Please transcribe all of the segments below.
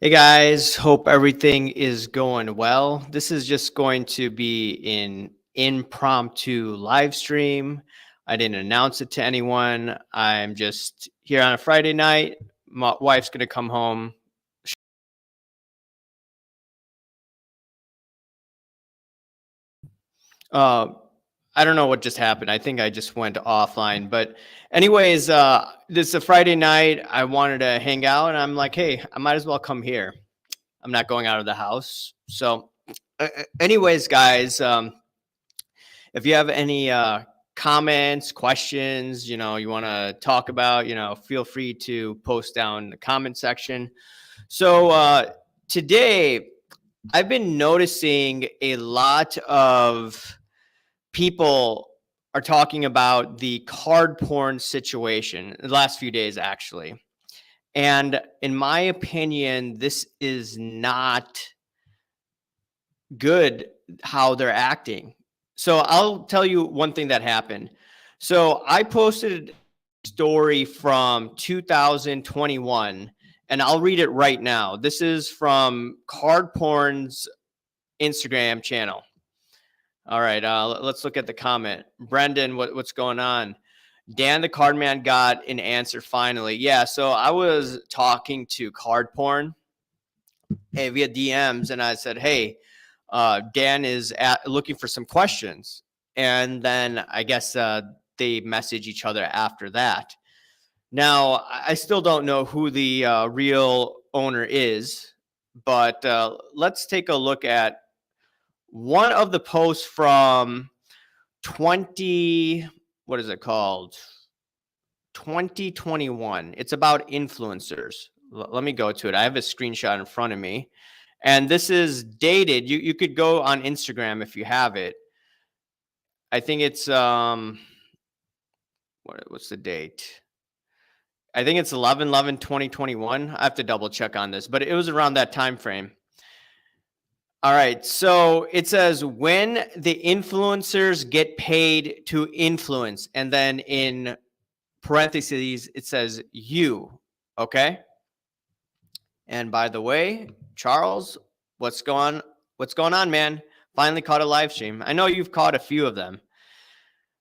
Hey guys, hope everything is going well. This is just going to be an impromptu live stream. I didn't announce it to anyone. I'm just here on a Friday night. My wife's going to come home. Uh, I don't know what just happened. I think I just went offline. But anyways, this is a Friday night. I wanted to hang out and I'm like, hey, I might as well come here. I'm not going out of the house. So anyways, guys, if you have any comments, questions, you want to talk about, feel free to post down in the comment section. So today, I've been noticing a lot of people are talking about the card porn situation the last few days, actually. And in my opinion, this is not good how they're acting. So I'll tell you one thing that happened. So I posted a story from 2021 and I'll read it right now. This is from CardPorn's Instagram channel. All right, let's look at the comment. Brendan, what's going on? Dan the card man got an answer finally. Yeah, so I was talking to CardPorn via DMs and I said, hey, Dan is looking for some questions. And then I guess they message each other after that. Now, I still don't know who the real owner is, but let's take a look at one of the posts from 20, what is it called? 2021. It's about influencers. Let me go to it. I have a screenshot in front of me. And this is dated. You could go on Instagram if you have it. I think it's what's the date? I think it's 11/11/2021. I have to double check on this, but it was around that time frame. All right, so it says when the influencers get paid to influence, and then in parentheses it says you, okay? And by the way, Charles, what's going on, man? Finally caught a live stream. I know you've caught a few of them.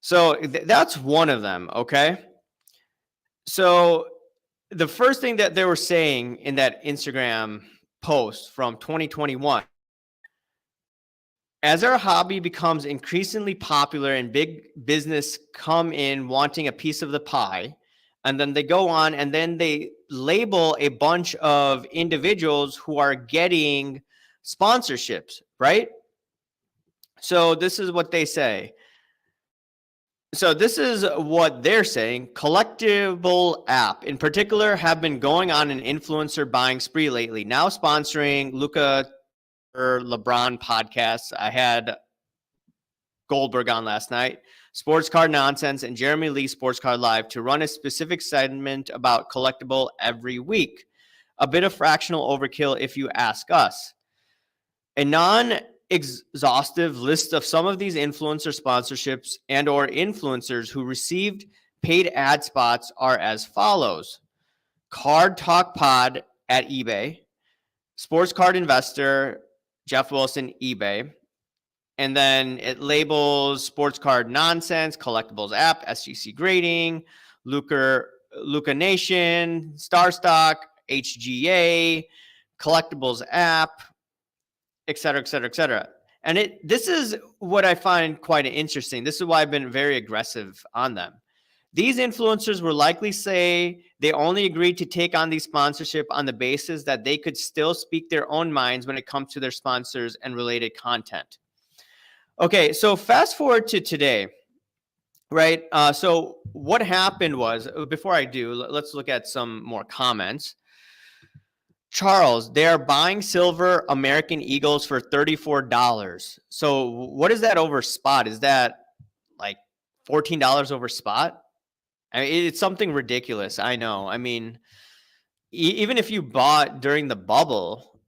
So that's one of them, okay? So the first thing that they were saying in that Instagram post from 2021, as our hobby becomes increasingly popular and big business come in wanting a piece of the pie, and then they go on and then they label a bunch of individuals who are getting sponsorships, right? So this is what they say. So this is what they're saying. Collectible app in particular have been going on an influencer buying spree lately, now sponsoring Luca or LeBron podcasts. I had Goldberg on last night, Sports Card Nonsense, and Jeremy Lee Sports Card Live to run a specific segment about collectible every week. A bit of fractional overkill if you ask us. A non-exhaustive list of some of these influencer sponsorships and or influencers who received paid ad spots are as follows. Card Talk Pod at eBay, Sports Card Investor, Jeff Wilson, eBay. And then it labels Sports Card Nonsense, Collectibles App, SGC Grading, Luca Nation, Starstock, HGA, Collectibles App, et cetera, et cetera, et cetera. And this is what I find quite interesting. This is why I've been very aggressive on them. These influencers will likely say they only agreed to take on these sponsorship on the basis that they could still speak their own minds when it comes to their sponsors and related content. Okay, so fast forward to today, right? So what happened was, before I do, let's look at some more comments. Charles, they are buying silver American Eagles for $34. So what is that over spot? Is that like $14 over spot? I mean, it's something ridiculous. I know. I mean, even if you bought during the bubble,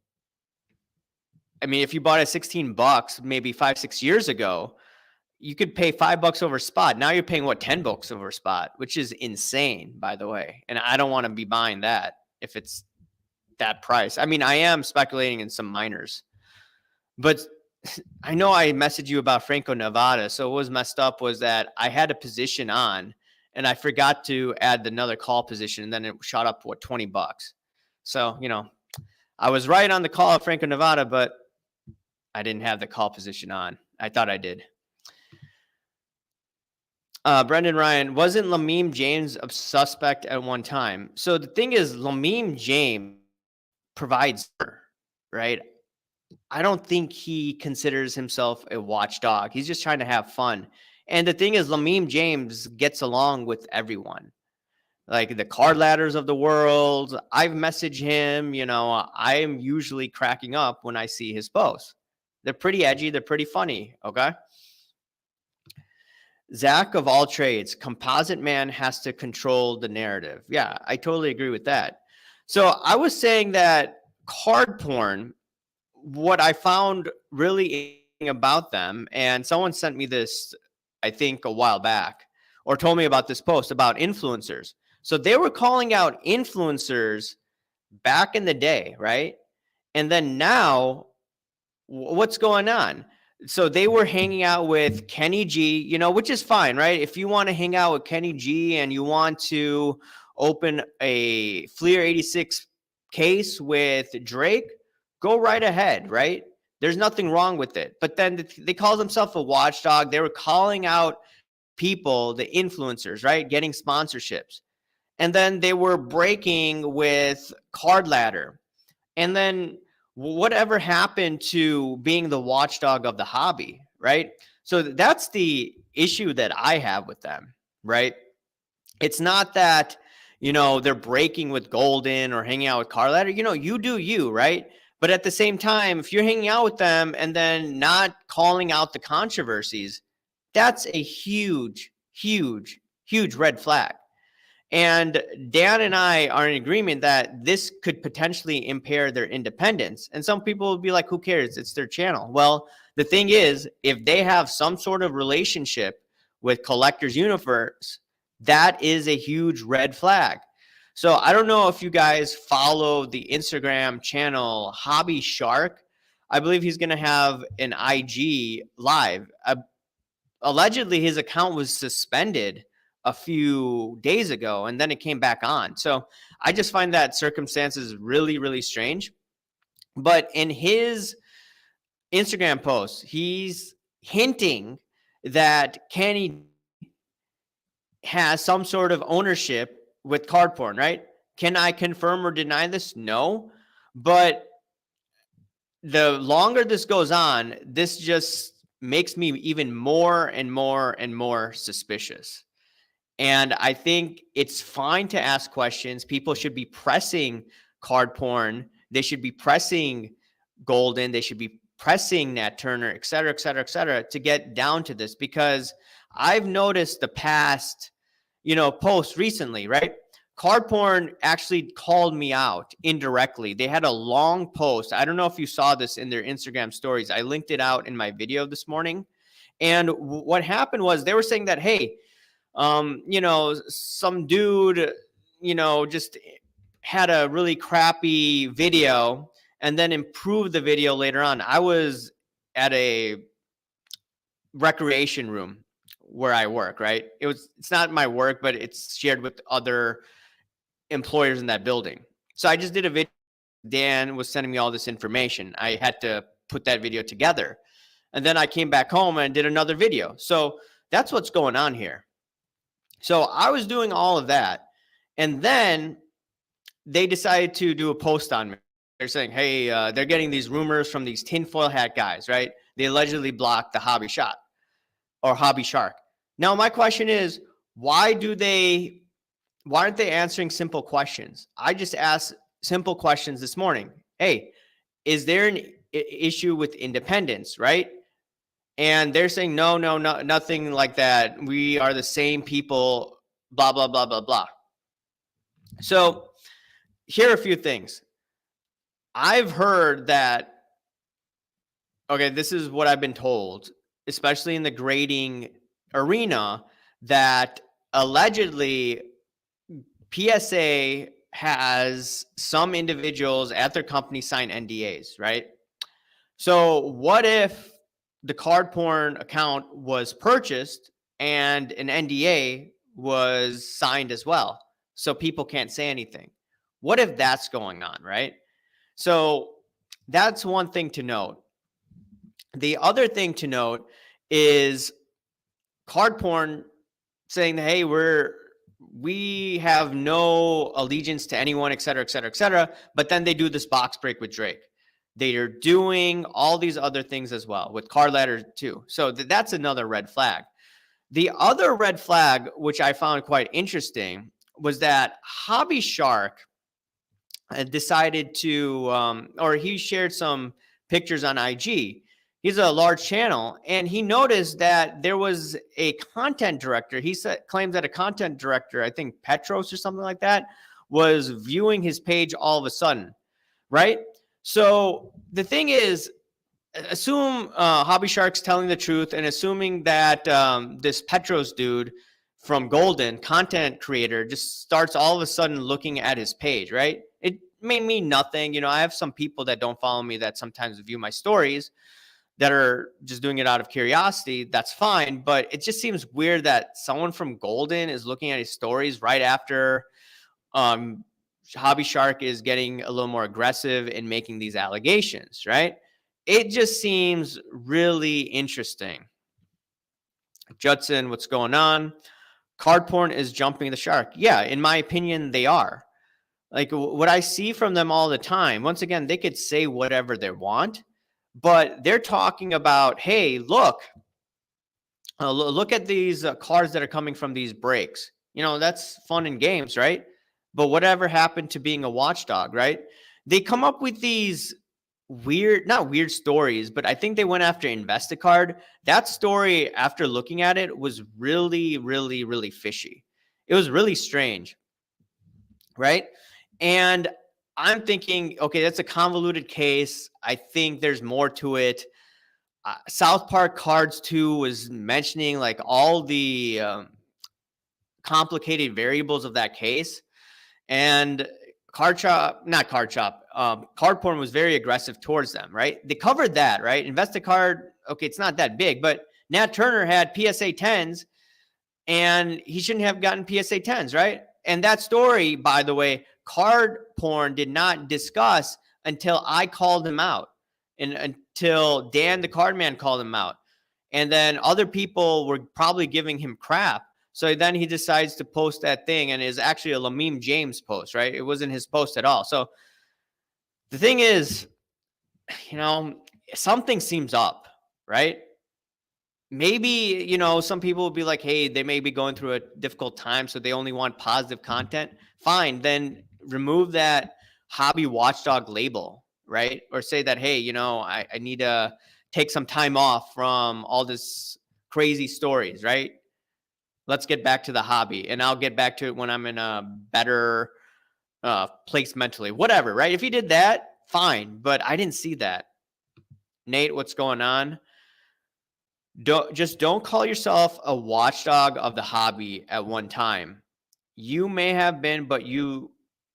I mean, if you bought at $16 maybe 5-6 years ago, you could pay $5 over spot. Now you're paying what, $10 over spot, which is insane, by the way. And I don't want to be buying that if it's that price. I mean, I am speculating in some miners, but I know I messaged you about Franco Nevada. So what was messed up was that I had a position on and I forgot to add another call position, and then it shot up what, $20. So, I was right on the call of Franco Nevada, but I didn't have the call position on. I thought I did. Brendan Ryan, wasn't Lamim James a suspect at one time? So the thing is, Lamim James provides, right? I don't think he considers himself a watchdog. He's just trying to have fun. And the thing is, Lamim James gets along with everyone, like the card ladders of the world. I've messaged him, I'm usually cracking up when I see his posts. They're pretty edgy. They're pretty funny. Okay. Zach of all trades, composite man has to control the narrative. Yeah, I totally agree with that. So I was saying that CardPorn, what I found really interesting about them, and someone sent me this, I think, a while back, or told me about this post about influencers. So they were calling out influencers back in the day, right? And then now, what's going on? So they were hanging out with Kenny G, which is fine, right? If you want to hang out with Kenny G and you want to open a Fleer 86 case with Drake, go right ahead, right? There's nothing wrong with it. But then they call themselves a watchdog. They were calling out people, the influencers, right? Getting sponsorships. And then they were breaking with Card Ladder. And then whatever happened to being the watchdog of the hobby, right? So that's the issue that I have with them, right? It's not that, they're breaking with Golden or hanging out with Card Ladder. You do you, right? But at the same time, if you're hanging out with them and then not calling out the controversies, that's a huge, huge, huge red flag. And Dan and I are in agreement that this could potentially impair their independence. And some people will be like, who cares? It's their channel. Well, the thing is, if they have some sort of relationship with Collectors Universe, that is a huge red flag. So I don't know if you guys follow the Instagram channel Hobby Shark. I believe he's going to have an IG live. Allegedly, his account was suspended a few days ago, and then it came back on. So I just find that circumstances really, really strange. But in his Instagram post, he's hinting that Kenny has some sort of ownership with CardPorn, right? Can I confirm or deny this? No. But the longer this goes on, this just makes me even more and more and more suspicious. And I think it's fine to ask questions. People should be pressing CardPorn. They should be pressing Golden. They should be pressing Nat Turner, et cetera, to get down to this, because I've noticed the past, posts recently, right? CardPorn actually called me out indirectly. They had a long post. I don't know if you saw this in their Instagram stories. I linked it out in my video this morning. And what happened was they were saying that, hey, some dude, just had a really crappy video and then improved the video later on. I was at a recreation room where I work, right? It's not my work, but it's shared with other employers in that building. So I just did a video. Dan was sending me all this information. I had to put that video together. And then I came back home and did another video. So that's what's going on here. So I was doing all of that. And then they decided to do a post on me. They're saying, hey, they're getting these rumors from these tinfoil hat guys, right? They allegedly blocked the Hobby Shot or Hobby Shark. Now, my question is, why aren't they answering simple questions? I just asked simple questions this morning. Hey, is there an issue with independence, right? And they're saying, no, nothing like that. We are the same people, blah, blah, blah, blah, blah. So here are a few things. I've heard that, okay, this is what I've been told, especially in the grading arena, that allegedly PSA has some individuals at their company sign NDAs, right? So what if the CardPorn account was purchased and an NDA was signed as well, so people can't say anything? What if that's going on, right? So that's one thing to note. The other thing to note is CardPorn saying that, hey, we have no allegiance to anyone, et cetera, et cetera, et cetera. But then they do this box break with Drake. They are doing all these other things as well with Card Ladder too. So that's another red flag. The other red flag, which I found quite interesting, was that Hobby Shark decided to, or he shared some pictures on IG. He's a large channel, and he noticed that there was a content director. He claims that a content director, I think Petros or something like that, was viewing his page all of a sudden, right? So the thing is, assume Hobby Shark's telling the truth, and assuming that this Petros dude from Golden, content creator, just starts all of a sudden looking at his page, right? It may mean nothing. You know, I have some people that don't follow me that sometimes view my stories that are just doing it out of curiosity. That's fine. But it just seems weird that someone from Golden is looking at his stories right after Hobby Shark is getting a little more aggressive in making these allegations, right? It just seems really interesting. Judson, what's going on? CardPorn is jumping the shark. Yeah, in my opinion, they are. Like what I see from them all the time, once again, they could say whatever they want, but they're talking about, hey, look at these cards that are coming from these breaks. You know, that's fun and games, right? But whatever happened to being a watchdog, right? They come up with these not weird stories, but I think they went after Investicard. That story, after looking at it, was really, really, really fishy. It was really strange, right? And I'm thinking, okay, that's a convoluted case. I think there's more to it. South Park Cards 2 was mentioning like all the complicated variables of that case. And CardPorn was very aggressive towards them, right? They covered that, right? Investicard, okay, it's not that big, but Nat Turner had PSA 10s and he shouldn't have gotten PSA 10s, right? And that story, by the way, CardPorn did not discuss until I called him out and until Dan the card man called him out. And then other people were probably giving him crap. So then he decides to post that thing, and it's actually a Lamim James post, right? It wasn't his post at all. So the thing is, you know, something seems up, right? Maybe, you know, some people will be like, hey, they may be going through a difficult time, so they only want positive content. Fine, then remove that hobby watchdog label, right? Or say that, hey, you know, I need to take some time off from all this crazy stories, right? Let's get back to the hobby, and I'll get back to it when I'm in a better place mentally, whatever, right? If he did that, fine, but I didn't see that. Nate, what's going on? Don't call yourself a watchdog of the hobby at one time. You may have been, but you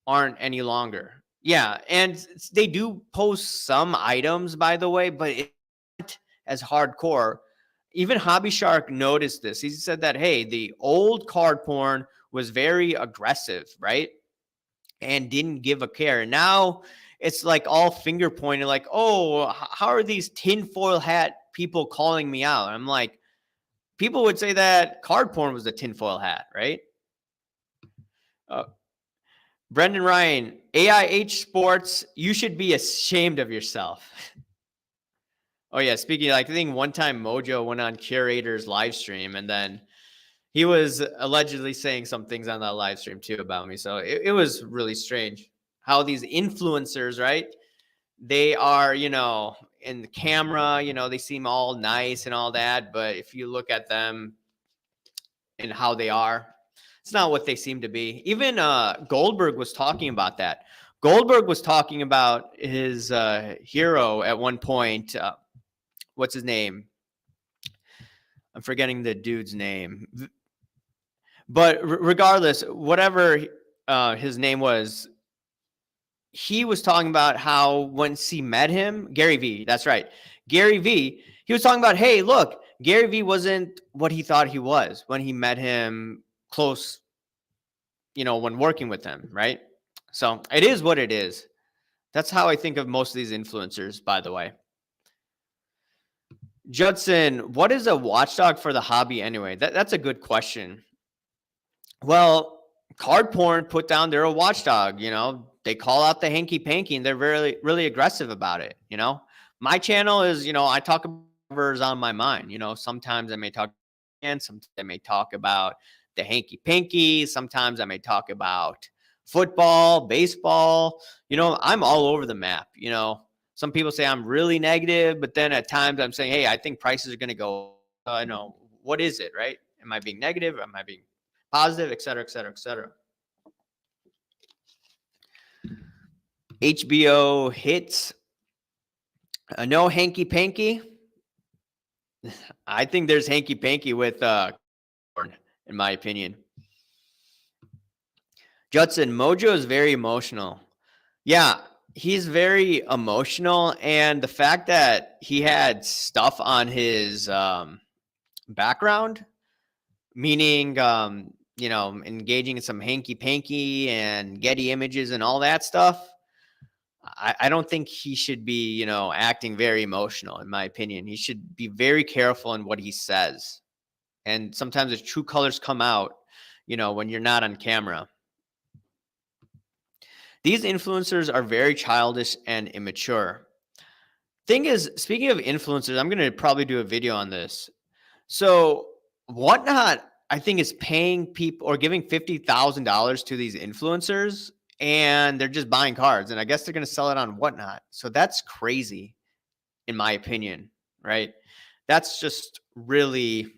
aren't any longer. Yeah, and they do post some items, by the way, but it's not as hardcore. Even Hobby Shark noticed this. He said that, hey, the old CardPorn was very aggressive, right? And didn't give a care. And now it's like all finger pointing, like, oh, how are these tinfoil hat people calling me out? I'm like, people would say that CardPorn was a tinfoil hat, right? Brendan Ryan, AIH Sports, you should be ashamed of yourself. Oh, yeah. Speaking of, like, I think one time Mojo went on Curator's live stream, and then he was allegedly saying some things on that live stream too about me. So it was really strange how these influencers, right? They are, you know, in the camera, you know, they seem all nice and all that. But if you look at them and how they are, it's not what they seem to be. Even Goldberg was talking about that. Goldberg was talking about his hero at one point. What's his name? I'm forgetting the dude's name. But regardless, whatever his name was, he was talking about how once he met him, Gary V, that's right. Gary V, he was talking about, hey, look, Gary V wasn't what he thought he was when he met him close, when working with him, right? So it is what it is. That's how I think of most of these influencers, by the way. Judson, what is a watchdog for the hobby anyway? That's a good question. Well, CardPorn put down they're a watchdog, they call out the hanky-panky and they're really, really aggressive about it, My channel is, I talk about whatever's on my mind, sometimes I may talk, and sometimes I may talk about the hanky-panky, sometimes I may talk about football, baseball, I'm all over the map, Some people say I'm really negative, but then at times I'm saying, hey, I think prices are going to go, what is it, right? Am I being negative? Am I being positive, et cetera, et cetera, et cetera. HBO hits. No hanky-panky. I think there's hanky-panky with in my opinion. Judson, Mojo is very emotional. Yeah, he's very emotional. And the fact that he had stuff on his background, meaning, engaging in some hanky-panky and Getty images and all that stuff, I don't think he should be, acting very emotional, in my opinion. He should be very careful in what he says. And sometimes his true colors come out, when you're not on camera. These influencers are very childish and immature. Thing is, speaking of influencers, I'm going to probably do a video on this. So Whatnot, I think, is paying people or giving $50,000 to these influencers, and they're just buying cards. And I guess they're going to sell it on Whatnot. So that's crazy, in my opinion, right? That's just really,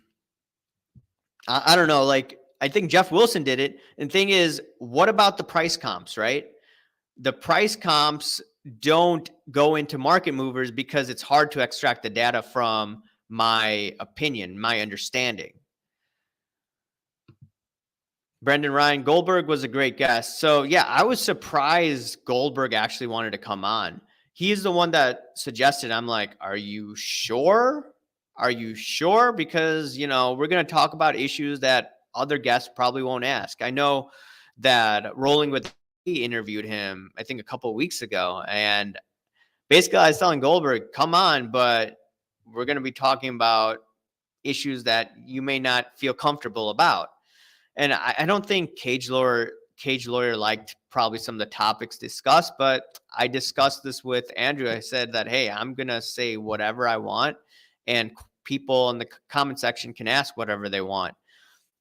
I don't know. Like, I think Jeff Wilson did it. And thing is, what about the price comps, right? The price comps don't go into market movers because it's hard to extract the data from my opinion, my understanding. Brendan Ryan, Goldberg was a great guest. So yeah, I was surprised Goldberg actually wanted to come on. He's the one that suggested. I'm like, are you sure? Are you sure? Because, we're going to talk about issues that other guests probably won't ask. I know that Rolling with, he interviewed him, I think a couple of weeks ago. And basically I was telling Goldberg, come on, but we're going to be talking about issues that you may not feel comfortable about. And I don't think Cage Lawyer liked probably some of the topics discussed, but I discussed this with Andrew. I said that, hey, I'm going to say whatever I want, and people in the comment section can ask whatever they want.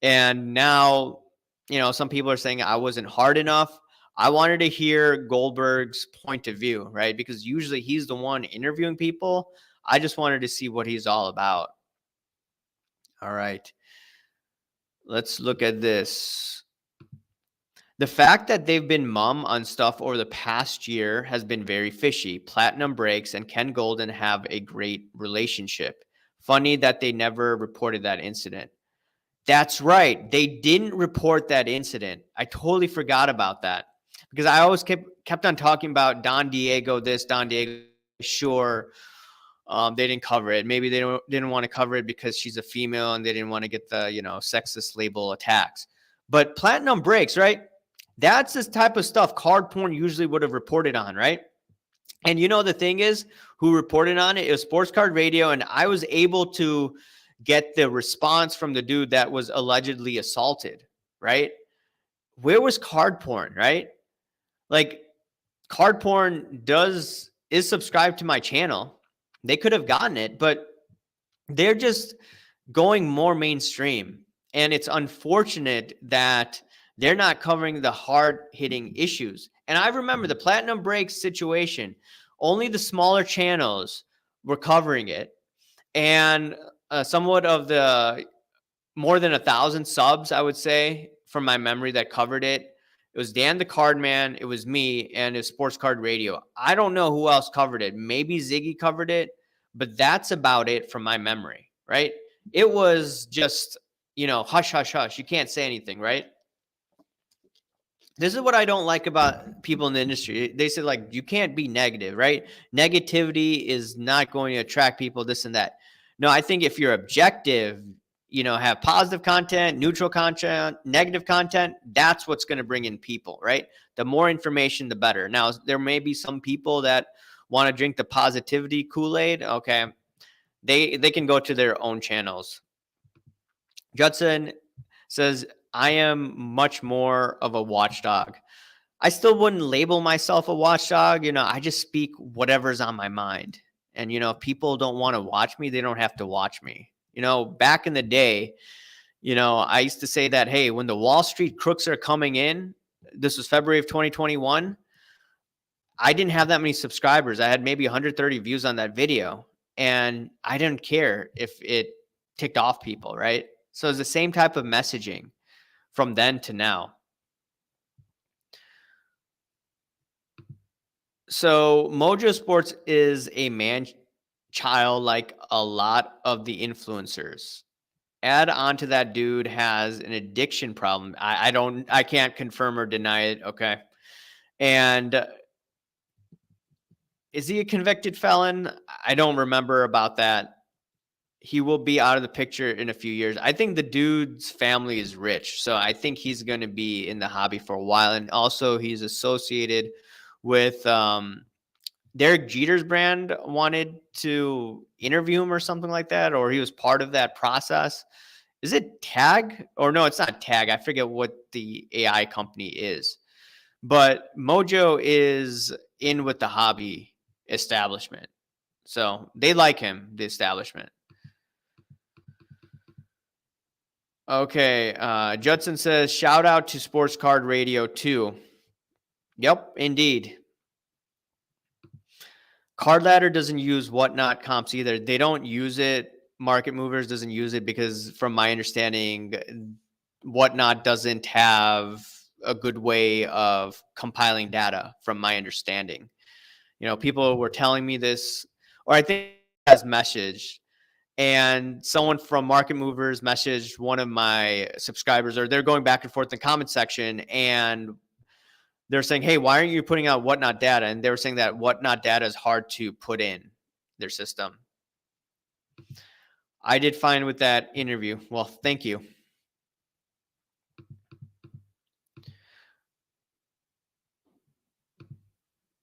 And now, some people are saying I wasn't hard enough. I wanted to hear Goldberg's point of view, right? Because usually he's the one interviewing people. I just wanted to see what he's all about. All right. Let's look at this. The fact that they've been mum on stuff over the past year has been very fishy. Platinum Breaks and Ken Golden have a great relationship. Funny that they never reported that incident. That's right. They didn't report that incident. I totally forgot about that because I always kept on talking about Don Diego this, Don Diego. Sure. They didn't cover it. Maybe they didn't want to cover it because she's a female and they didn't want to get the, sexist label attacks. But Platinum Breaks, right? That's this type of stuff CardPorn usually would have reported on, right? And the thing is, who reported on it? It was Sports Card Radio, and I was able to get the response from the dude that was allegedly assaulted, right? Where was CardPorn, right? Like, CardPorn is subscribed to my channel. They could have gotten it, but they're just going more mainstream. And it's unfortunate that they're not covering the hard-hitting issues. And I remember the Platinum Breaks situation. Only the smaller channels were covering it. And somewhat of the more than 1,000 subs, I would say, from my memory, that covered it. It was Dan the Card Man, it was me, and it was Sports Card Radio. I don't know who else covered it. Maybe Ziggy covered it, but that's about it from my memory, right? It was just, hush, hush, hush. You can't say anything, right? This is what I don't like about people in the industry. They say, like, you can't be negative, right? Negativity is not going to attract people, this and that. No, I think if you're objective, have positive content, neutral content, negative content, that's what's going to bring in people, right? The more information, the better. Now, there may be some people that want to drink the positivity Kool-Aid. Okay. They can go to their own channels. Judson says, I am much more of a watchdog. I still wouldn't label myself a watchdog. I just speak whatever's on my mind. And, if people don't want to watch me, they don't have to watch me. Back in the day, I used to say that, hey, when the Wall Street crooks are coming in, this was February of 2021, I didn't have that many subscribers. I had maybe 130 views on that video. And I didn't care if it ticked off people, right? So it's the same type of messaging from then to now. So Mojo Sports is a man child like a lot of the influencers. Add on to that, dude has an addiction problem. I can't confirm or deny it. Okay. And is he a convicted felon? I don't remember about that. He will be out of the picture in a few years. I think the dude's family is rich, so I think he's going to be in the hobby for a while. And also, he's associated with Derek Jeter's brand wanted to interview him or something like that, or he was part of that process. Is it Tag? Or no, it's not Tag. I forget what the AI company is. But Mojo is in with the hobby establishment. So they like him, the establishment. Okay. Judson says, shout out to Sports Card Radio 2. Yep, indeed. Card Ladder doesn't use Whatnot comps either. They don't use it. Market Movers doesn't use it because, from my understanding, Whatnot doesn't have a good way of compiling data, from my understanding. People were telling me this, or I think as message, and someone from Market Movers messaged one of my subscribers, or they're going back and forth in the comment section, and they're saying, hey, why aren't you putting out Whatnot data? And they were saying that Whatnot data is hard to put in their system. I did fine with that interview. Well, thank you.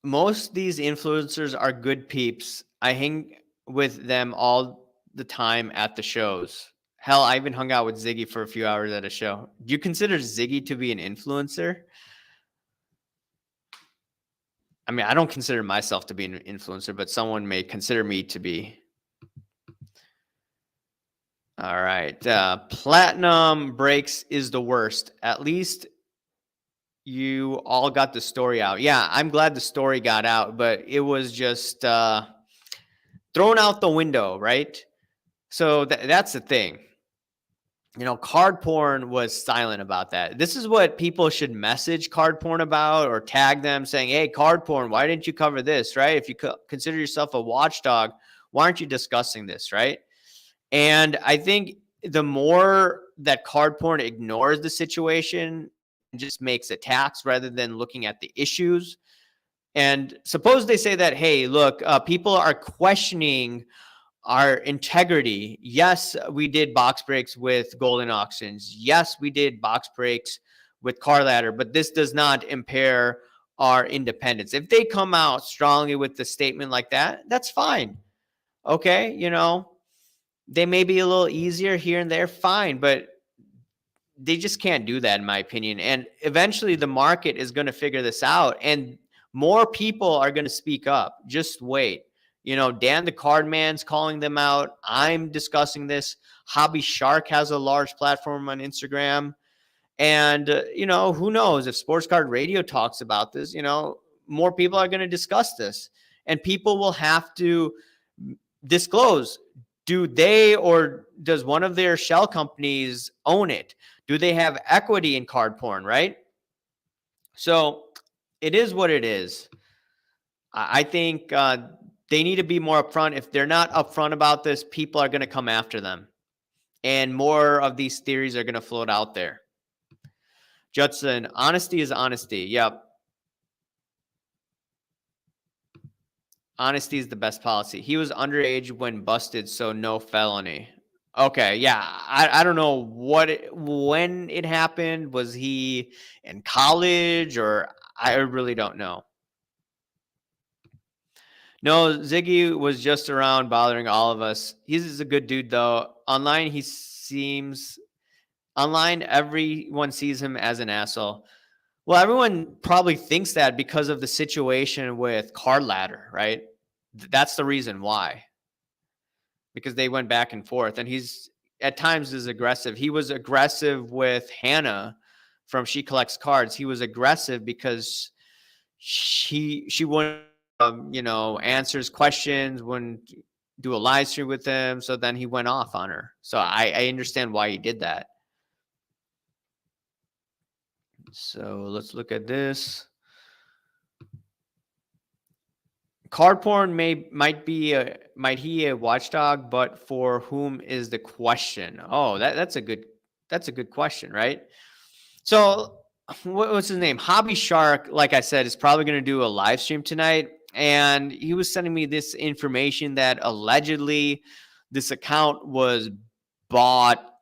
Most of these influencers are good peeps. I hang with them all the time at the shows. Hell, I even hung out with Ziggy for a few hours at a show. Do you consider Ziggy to be an influencer? I mean, I don't consider myself to be an influencer, but someone may consider me to be. All right. Platinum breaks is the worst. At least you all got the story out. Yeah, I'm glad the story got out, but it was just thrown out the window, right? So that's the thing. CardPorn was silent about that. This is what people should message CardPorn about, or tag them saying, hey, CardPorn, why didn't you cover this, right? If you consider yourself a watchdog, why aren't you discussing this, right? And I think the more that CardPorn ignores the situation and just makes attacks rather than looking at the issues. And suppose they say that, hey, look, people are questioning our integrity. Yes, we did box breaks with Golden Auctions. Yes, we did box breaks with Card Ladder, but this does not impair our independence. If they come out strongly with the statement like that, that's fine. Okay, they may be a little easier here and there, fine, but they just can't do that, in my opinion. And eventually the market is going to figure this out, and more people are going to speak up. Just wait. Dan the Cardman's calling them out. I'm discussing this. Hobby Shark has a large platform on Instagram. And, who knows if Sports Card Radio talks about this, more people are going to discuss this, and people will have to disclose. Do they, or does one of their shell companies own it? Do they have equity in CardPorn, right? So it is what it is. I think they need to be more upfront. If they're not upfront about this, people are going to come after them. And more of these theories are going to float out there. Judson, honesty is honesty. Yep. Honesty is the best policy. He was underage when busted, so no felony. Okay, yeah. I don't know when it happened. Was he in college or I really don't know. No, Ziggy was just around bothering all of us. He's a good dude though. Online everyone sees him as an asshole. Well, everyone probably thinks that because of the situation with Card Ladder, right? That's the reason why. Because they went back and forth, and he's at times is aggressive. He was aggressive with Hannah from She Collects Cards. He was aggressive because she wouldn't, answers questions, wouldn't do a live stream with him. So then he went off on her. So I understand why he did that. So let's look at this. CardPorn might he a watchdog, but for whom is the question? Oh, that's a good question, right? So what's his name? Hobby Shark, like I said, is probably going to do a live stream tonight, and he was sending me this information that allegedly this account was bought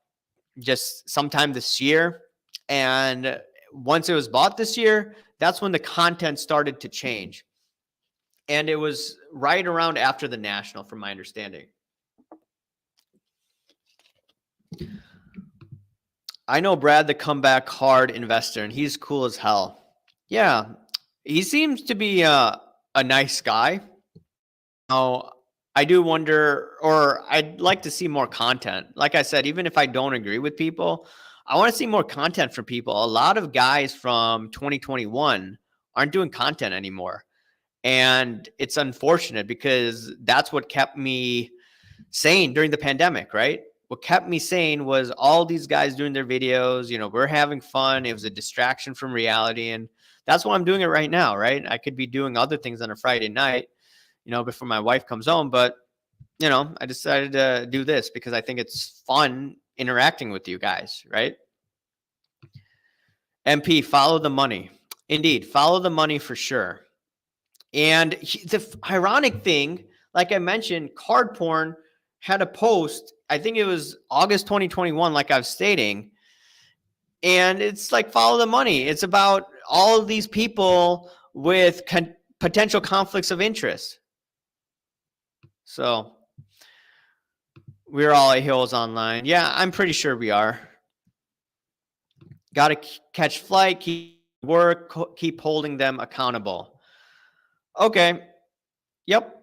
just sometime this year, and once it was bought this year, that's when the content started to change. And it was right around after the National, from my understanding. I know Brad, the comeback hard investor, and he's cool as hell. Yeah, he seems to be a nice guy. Oh, I do wonder, or I'd like to see more content. Like I said, even if I don't agree with people, I want to see more content from people. A lot of guys from 2021 aren't doing content anymore. And it's unfortunate because that's what kept me sane during the pandemic, right? What kept me sane was all these guys doing their videos. We're having fun. It was a distraction from reality. And that's why I'm doing it right now, right? I could be doing other things on a Friday night, before my wife comes home. But, I decided to do this because I think it's fun interacting with you guys, right? MP, follow the money. Indeed, follow the money for sure. And the ironic thing, like I mentioned, CardPorn had a post, I think it was August 2021, like I was stating, and it's like follow the money. It's about all of these people with potential conflicts of interest. So we're all a-holes online. Yeah, I'm pretty sure we are. Got to catch flight, keep work, keep holding them accountable. Okay. Yep.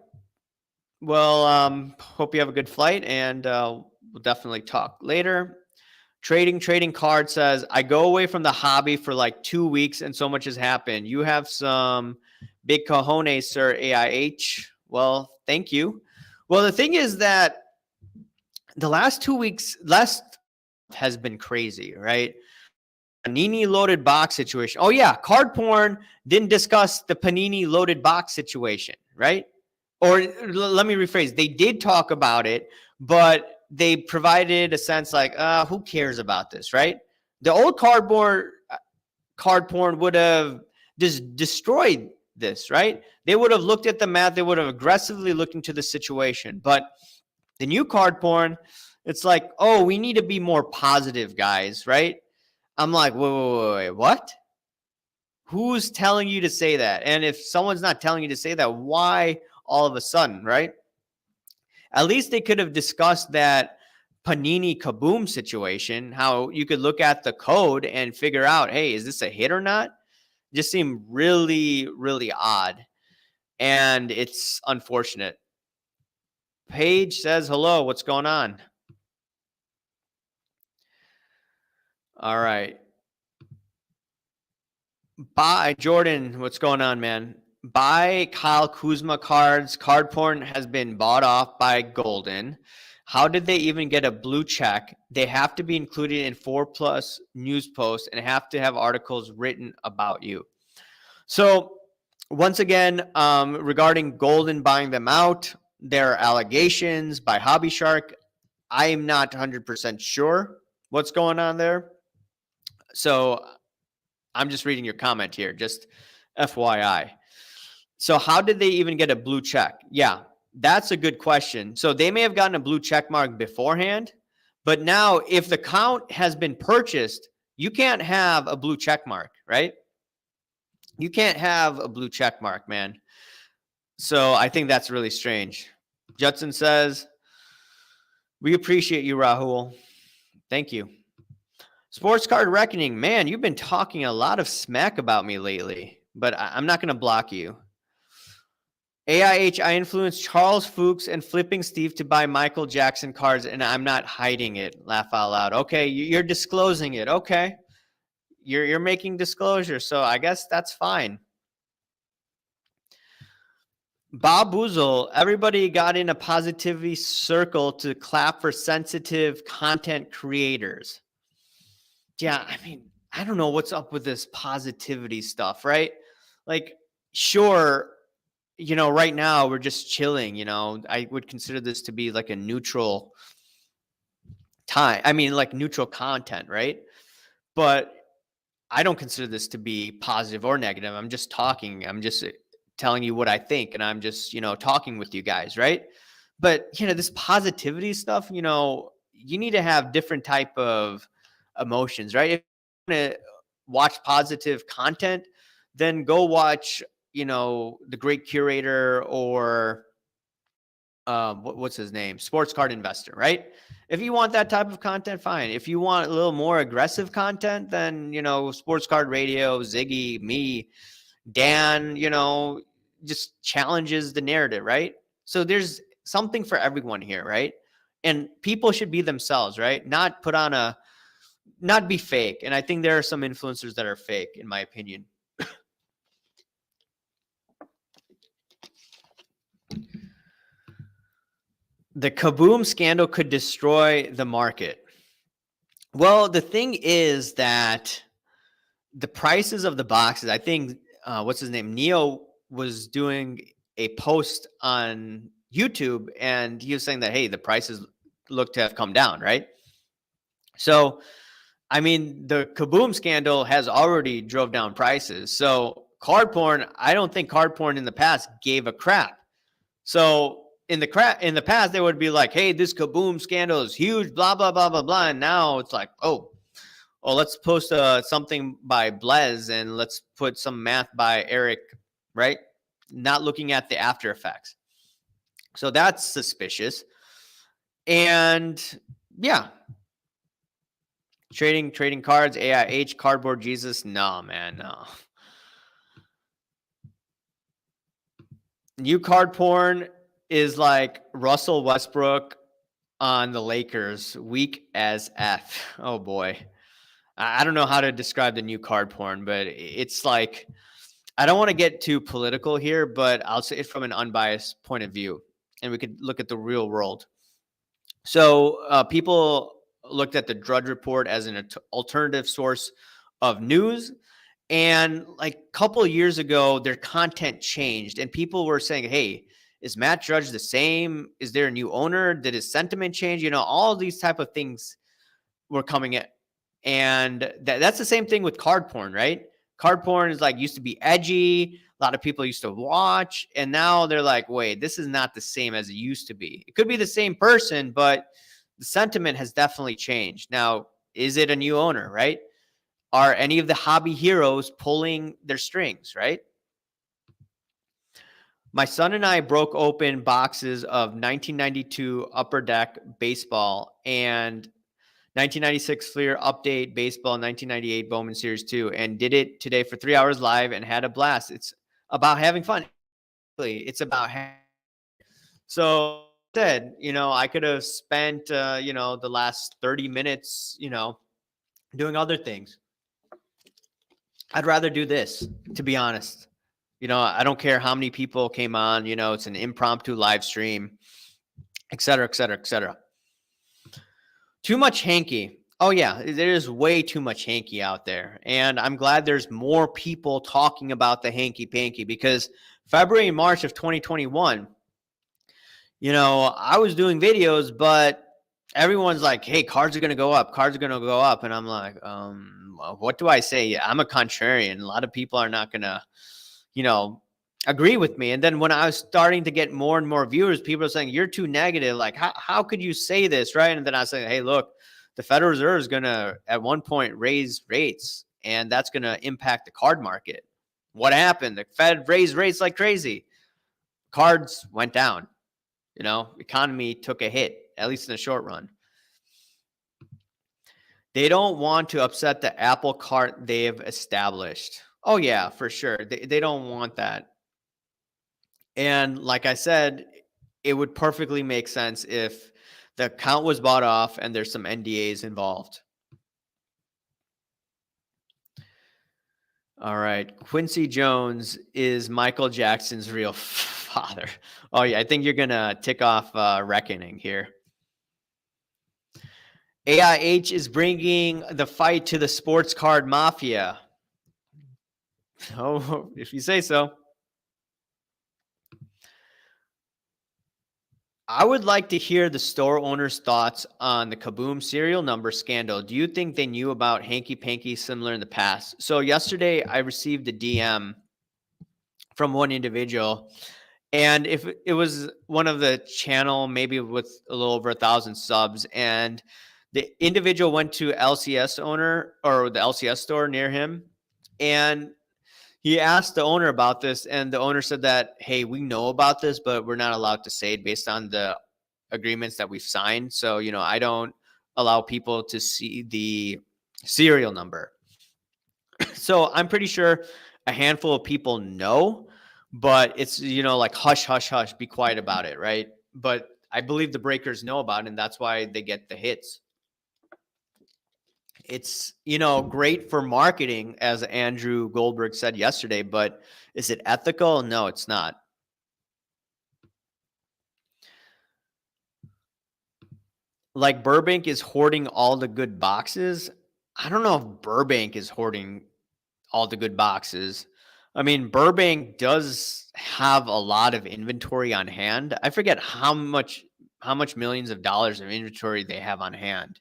Well, hope you have a good flight, and we'll definitely talk later. Trading card says, I go away from the hobby for like 2 weeks and so much has happened. You have some big cojones, sir, AIH. Well, thank you. Well, the thing is that the last 2 weeks, has been crazy, right? Panini loaded box situation. Oh yeah, CardPorn didn't discuss the Panini loaded box situation, right? Or let me rephrase. They did talk about it, but they provided a sense like, who cares about this, right? The old CardPorn would have just destroyed this, right? They would have looked at the math. They would have aggressively looked into the situation. But the new CardPorn, it's like, oh, we need to be more positive, guys, right? I'm like, wait, what? Who's telling you to say that? And if someone's not telling you to say that, why all of a sudden, right? At least they could have discussed that Panini Kaboom situation, how you could look at the code and figure out, hey, is this a hit or not? Just seemed really, really odd. And it's unfortunate. Paige says, hello, what's going on? All right. Buy Jordan, what's going on, man? Buy Kyle Kuzma cards. CardPorn has been bought off by Golden. How did they even get a blue check? They have to be included in 4+ news posts and have to have articles written about you. So once again, regarding Golden buying them out, there are allegations by Hobby Shark. I am not 100% sure what's going on there. So I'm just reading your comment here, just FYI. So how did they even get a blue check? Yeah, that's a good question. So they may have gotten a blue check mark beforehand, but now if the account has been purchased, you can't have a blue check mark, right? You can't have a blue check mark, man. So I think that's really strange. Judson says, we appreciate you, Rahul. Thank you. Sports Card Reckoning, man, you've been talking a lot of smack about me lately, but I'm not going to block you. AIH, I influenced Charles Fuchs and Flipping Steve to buy Michael Jackson cards, and I'm not hiding it. Laugh out loud. Okay, you're disclosing it. Okay, you're making disclosure, so I guess that's fine. Bob Boozle, everybody got in a positivity circle to clap for sensitive content creators. Yeah, I mean, I don't know what's up with this positivity stuff, right? Like, sure, you know, right now we're just chilling, you know. I would consider this to be like a neutral time. I mean, like neutral content, right? But I don't consider this to be positive or negative. I'm just talking. I'm just telling you what I think, and I'm just, you know, talking with you guys, right? But, you know, this positivity stuff, you know, you need to have different type of emotions, right? If you want to watch positive content, then go watch, you know, The Great Curator or what's his name? Sports Card Investor, right? If you want that type of content, fine. If you want a little more aggressive content, then, you know, Sports Card Radio, Ziggy, me, Dan, you know, just challenges the narrative, right? So there's something for everyone here, right? And people should be themselves, right? Not put on a, not be fake. And I think there are some influencers that are fake, in my opinion. The Kaboom scandal could destroy the market. Well, the thing is that the prices of the boxes, I think, what's his name? Neo was doing a post on YouTube and he was saying that, hey, the prices look to have come down, right? So, I mean, the Kaboom scandal has already drove down prices. So, CardPorn, I don't think CardPorn in the past gave a crap. So, in the past, they would be like, hey, this Kaboom scandal is huge, blah, blah, blah, blah, blah. And now it's like, oh, let's post something by Blez and let's put some math by Eric, right? Not looking at the after effects. So that's suspicious. And yeah, trading cards, AIH, Cardboard Jesus. No, man, no. New CardPorn is like Russell Westbrook on the Lakers, weak as F. Oh boy. I don't know how to describe the new CardPorn, but it's like, I don't want to get too political here, but I'll say it from an unbiased point of view, and we could look at the real world. So people looked at the Drudge Report as an alternative source of news. And like a couple of years ago, their content changed and people were saying, hey, is Matt Drudge the same? Is there a new owner? Did his sentiment change? You know, all these type of things were coming in. And that's the same thing with CardPorn, right? CardPorn is like used to be edgy. A lot of people used to watch. And now they're like, wait, this is not the same as it used to be. It could be the same person, but the sentiment has definitely changed. Now, is it a new owner, right? Are any of the hobby heroes pulling their strings, right? My son and I broke open boxes of 1992 Upper Deck baseball and 1996 Fleer Update Baseball, 1998 Bowman Series 2, and did it today for 3 hours live and had a blast. It's about having fun. It's about having. So I said, you know, I could have spent, you know, the last 30 minutes, you know, doing other things. I'd rather do this, to be honest. You know, I don't care how many people came on, you know, it's an impromptu live stream, et cetera, et cetera, et cetera. Too much hanky. Oh, yeah, there is way too much hanky out there. And I'm glad there's more people talking about the hanky-panky because February and March of 2021, you know, I was doing videos, but everyone's like, hey, cards are going to go up. Cards are going to go up. And I'm like, what do I say? I'm a contrarian. A lot of people are not going to, you know, agree with me. And then when I was starting to get more and more viewers, people are saying, you're too negative. Like, how could you say this? Right. And then I say, hey, look, the Federal Reserve is going to at one point raise rates, and that's going to impact the card market. What happened? The Fed raised rates like crazy. Cards went down. You know, economy took a hit, at least in the short run. They don't want to upset the apple cart they've established. Oh, yeah, for sure. They don't want that. And like I said, it would perfectly make sense if the account was bought off and there's some NDAs involved. All right. Quincy Jones is Michael Jackson's real father. Oh, yeah. I think you're going to tick off Reckoning here. AIH is bringing the fight to the sports card mafia. Oh, if you say so. I would like to hear the store owner's thoughts on the Kaboom serial number scandal. Do you think they knew about Hanky-panky similar in the past? So yesterday I received a DM from one individual, and if it was one of the channel, maybe with a little over 1,000 subs, and the individual went to LCS owner or the LCS store near him, and he asked the owner about this, and the owner said that, hey, we know about this, but we're not allowed to say it based on the agreements that we've signed. So, you know, I don't allow people to see the serial number. So I'm pretty sure a handful of people know, but it's, you know, like hush, hush, hush, be quiet about it, right? But I believe the breakers know about it, and that's why they get the hits. It's, you know, great for marketing, as Andrew Goldberg said yesterday, but is it ethical? No, it's not. Like Burbank is hoarding all the good boxes. I don't know if Burbank is hoarding all the good boxes. I mean, Burbank does have a lot of inventory on hand. I forget how much millions of dollars of inventory they have on hand.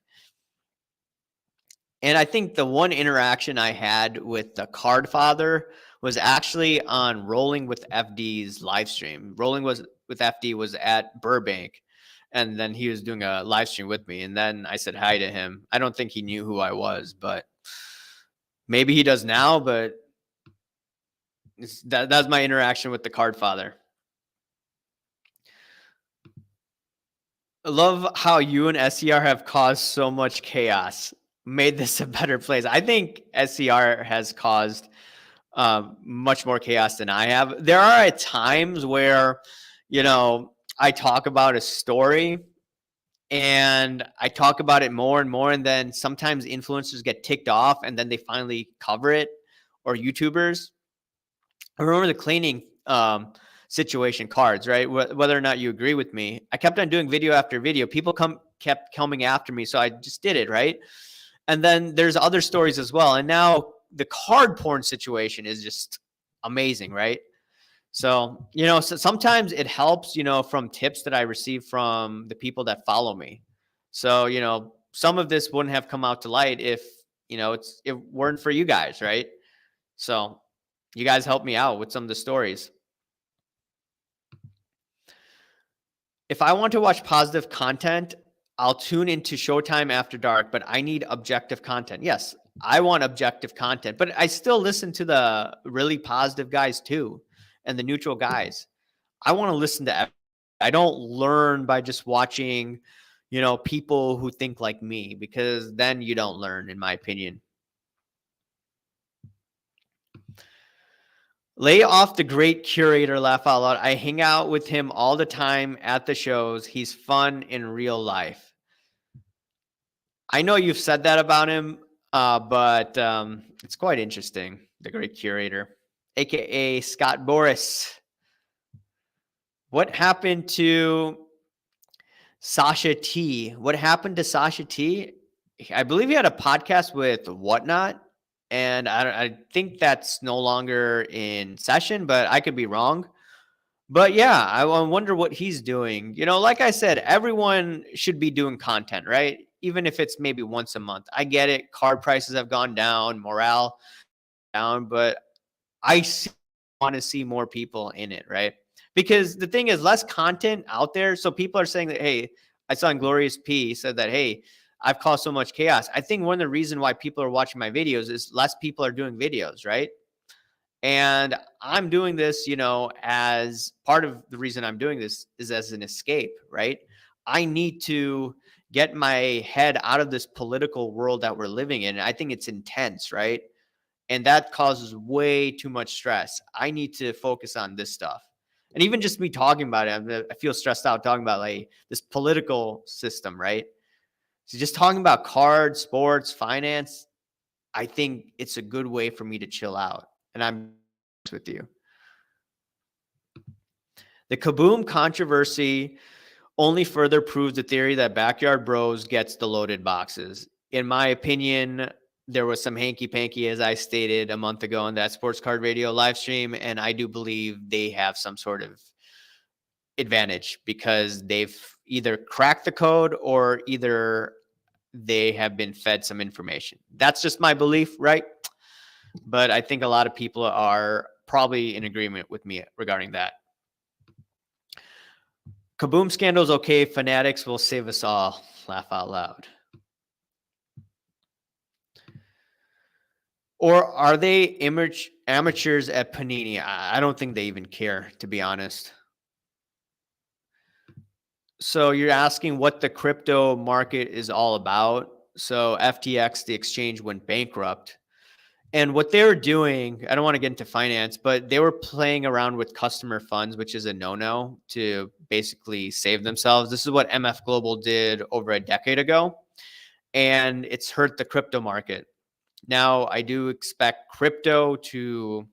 And I think the one interaction I had with the card father was actually on Rolling with FD's live stream. Rolling with FD was at Burbank, and then he was doing a live stream with me. And then I said hi to him. I don't think he knew who I was, but maybe he does now. But that's my interaction with the card father. I love how you and SCR have caused so much chaos. Made this a better place. I think SCR has caused much more chaos than I have. There are at times where, you know, I talk about a story and I talk about it more and more, and then sometimes influencers get ticked off and then they finally cover it, or YouTubers. I remember the cleaning situation cards, right? Whether or not you agree with me, I kept on doing video after video. People kept coming after me, so I just did it, right? And then there's other stories as well. And now the CardPorn situation is just amazing, right? So, you know, so sometimes it helps, you know, from tips that I receive from the people that follow me. So, you know, some of this wouldn't have come out to light if, you know, it weren't for you guys, right? So you guys helped me out with some of the stories. If I want to watch positive content, I'll tune into Showtime After Dark, but I need objective content. Yes, I want objective content, but I still listen to the really positive guys too, and the neutral guys. I want to listen to everything. I don't learn by just watching, you know, people who think like me, because then you don't learn, in my opinion. Lay off the great curator, laugh out loud. I hang out with him all the time at the shows. He's fun in real life. I know you've said that about him, but it's quite interesting. The great curator, aka Scott Boris. What happened to Sasha T? What happened to Sasha T? I believe he had a podcast with Whatnot, and I think that's no longer in session, but I could be wrong. But yeah, I wonder what he's doing. You know, like I said, everyone should be doing content, right? even if it's maybe once a month. I get it. Card prices have gone down, morale down, but I want to see more people in it, right? Because the thing is, less content out there. So people are saying that, hey, I saw Inglorious P said that, hey, I've caused so much chaos. I think one of the reasons why people are watching my videos is less people are doing videos, right? And I'm doing this, as part of the reason I'm doing this is as an escape, right? I need to get my head out of this political world that we're living in. I think it's intense, right? And that causes way too much stress. I need to focus on this stuff. And even just me talking about it, I feel stressed out talking about like this political system, right? So just talking about cards, sports, finance, I think it's a good way for me to chill out. And I'm with you. The Kaboom controversy only further proves the theory that Backyard Bros gets the loaded boxes. In my opinion, there was some hanky-panky, as I stated a month ago on that Sports Card Radio live stream, and I do believe they have some sort of advantage because they've either cracked the code or either they have been fed some information. That's just my belief, right? But I think a lot of people are probably in agreement with me regarding that. Kaboom scandal's okay. Fanatics will save us all. Laugh out loud. Or are they amateurs at Panini? I don't think they even care, to be honest. So you're asking what the crypto market is all about. So FTX, the exchange, went bankrupt. And what they were doing, I don't want to get into finance, but they were playing around with customer funds, which is a no-no, to basically save themselves. This is what MF Global did over a decade ago, and it's hurt the crypto market. Now, I do expect crypto to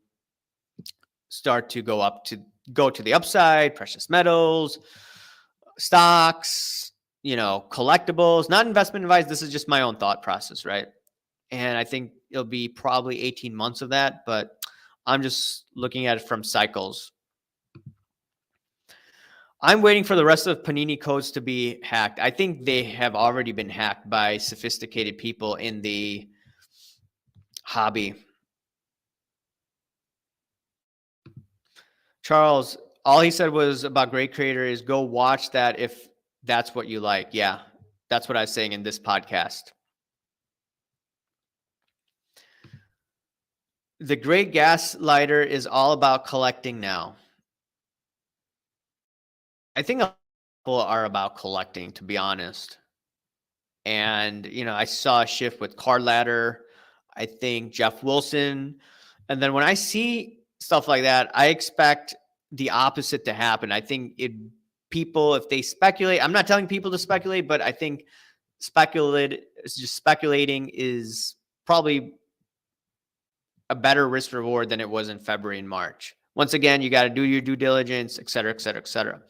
start to go to the upside, precious metals, stocks, collectibles, not investment advice. This is just my own thought process, right? And I think it'll be probably 18 months of that, but I'm just looking at it from cycles. I'm waiting for the rest of Panini codes to be hacked. I think they have already been hacked by sophisticated people in the hobby. Charles, all he said was about Great Creator is go watch that if that's what you like. Yeah, that's what I was saying in this podcast. The Great Gaslighter is all about collecting now. I think people are about collecting, to be honest. And, I saw a shift with Card Ladder. I think Jeff Wilson. And then when I see stuff like that, I expect the opposite to happen. I think people, if they speculate, I'm not telling people to speculate, but I think speculating is probably a better risk reward than it was in February and March. Once again, you got to do your due diligence, et cetera, et cetera, et cetera.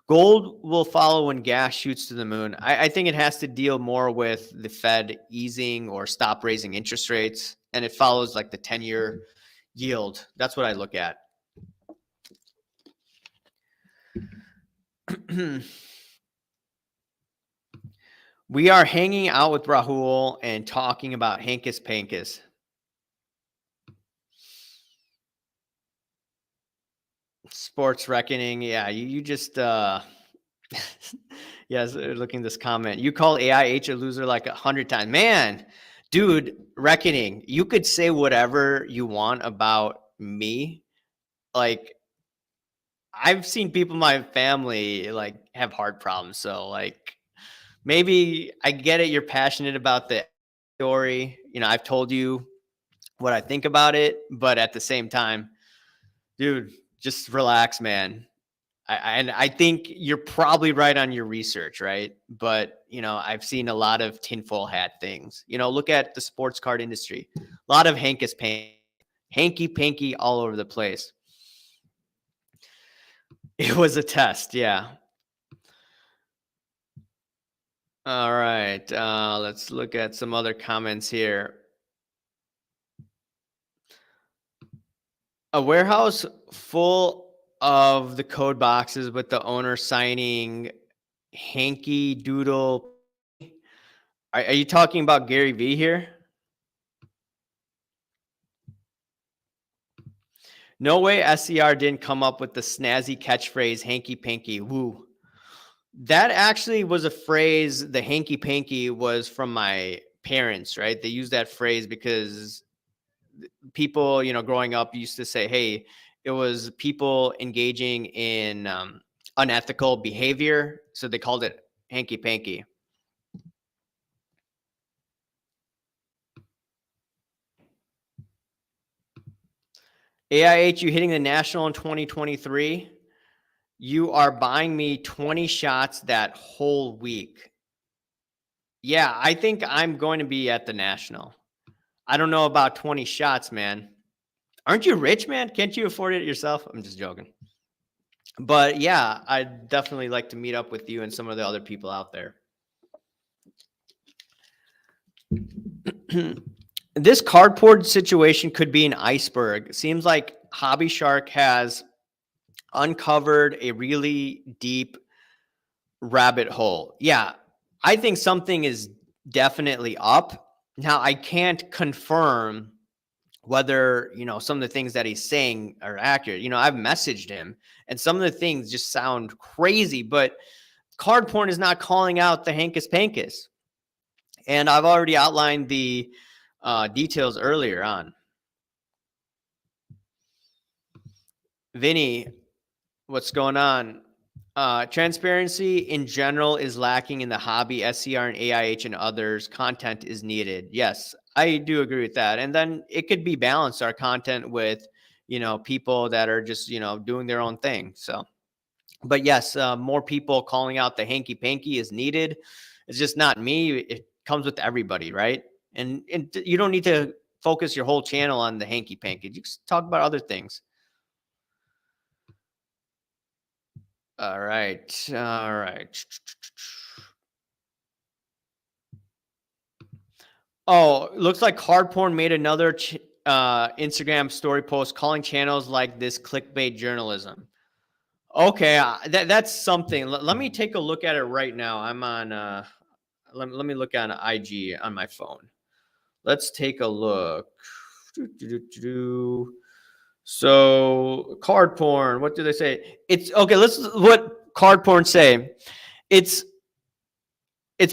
Gold will follow when gas shoots to the moon. I think it has to deal more with the Fed easing or stop raising interest rates, and it follows like the 10-year yield. That's what I look at. We are hanging out with Rahul and talking about Hankus-Pankus. Sports Reckoning. Yeah, you just yes, looking at this comment. You call AIH a loser like 100 times. Man, dude, Reckoning, you could say whatever you want about me. Like, I've seen people in my family like have heart problems. So like maybe I get it. You're passionate about the story. I've told you what I think about it, but at the same time, dude, just relax, man. I think you're probably right on your research, right? But, I've seen a lot of tinfoil hat things. Look at the sports card industry. A lot of hanky-panky all over the place. It was a test, yeah. All right, let's look at some other comments here. A warehouse full of the code boxes with the owner signing Hanky Doodle. Are you talking about Gary Vee here? No way SCR didn't come up with the snazzy catchphrase hanky-panky woo. That actually was a phrase. The hanky-panky was from my parents, right? They used that phrase because people, growing up used to say, hey, it was people engaging in unethical behavior. So they called it hanky-panky. AIH, you hitting the national in 2023. You are buying me 20 shots that whole week. Yeah, I think I'm going to be at the national. I don't know about 20 shots, man. Aren't you rich, man? Can't you afford it yourself? I'm just joking. But yeah, I'd definitely like to meet up with you and some of the other people out there. This cardboard situation could be an iceberg. It seems like Hobby Shark has uncovered a really deep rabbit hole. Yeah, I think something is definitely up. Now, I can't confirm whether, some of the things that he's saying are accurate. I've messaged him and some of the things just sound crazy, but CardPorn is not calling out the Hankus-Pankus. And I've already outlined the details earlier on. Vinny, what's going on? Transparency in general is lacking in the hobby. SCR and AIH and others. Content is needed. Yes, I do agree with that. And then it could be balanced, our content, with, people that are just, doing their own thing. So, but yes, more people calling out the hanky-panky is needed. It's just not me. It comes with everybody, right? And you don't need to focus your whole channel on the hanky-panky. You just talk about other things. All right. All right. Oh, looks like CardPorn made another Instagram story post calling channels like this clickbait journalism. Okay, that's something. Let me take a look at it right now. I'm on. Let me look on IG on my phone. Let's take a look. So CardPorn, what do they say? It's okay. What CardPorn say. It's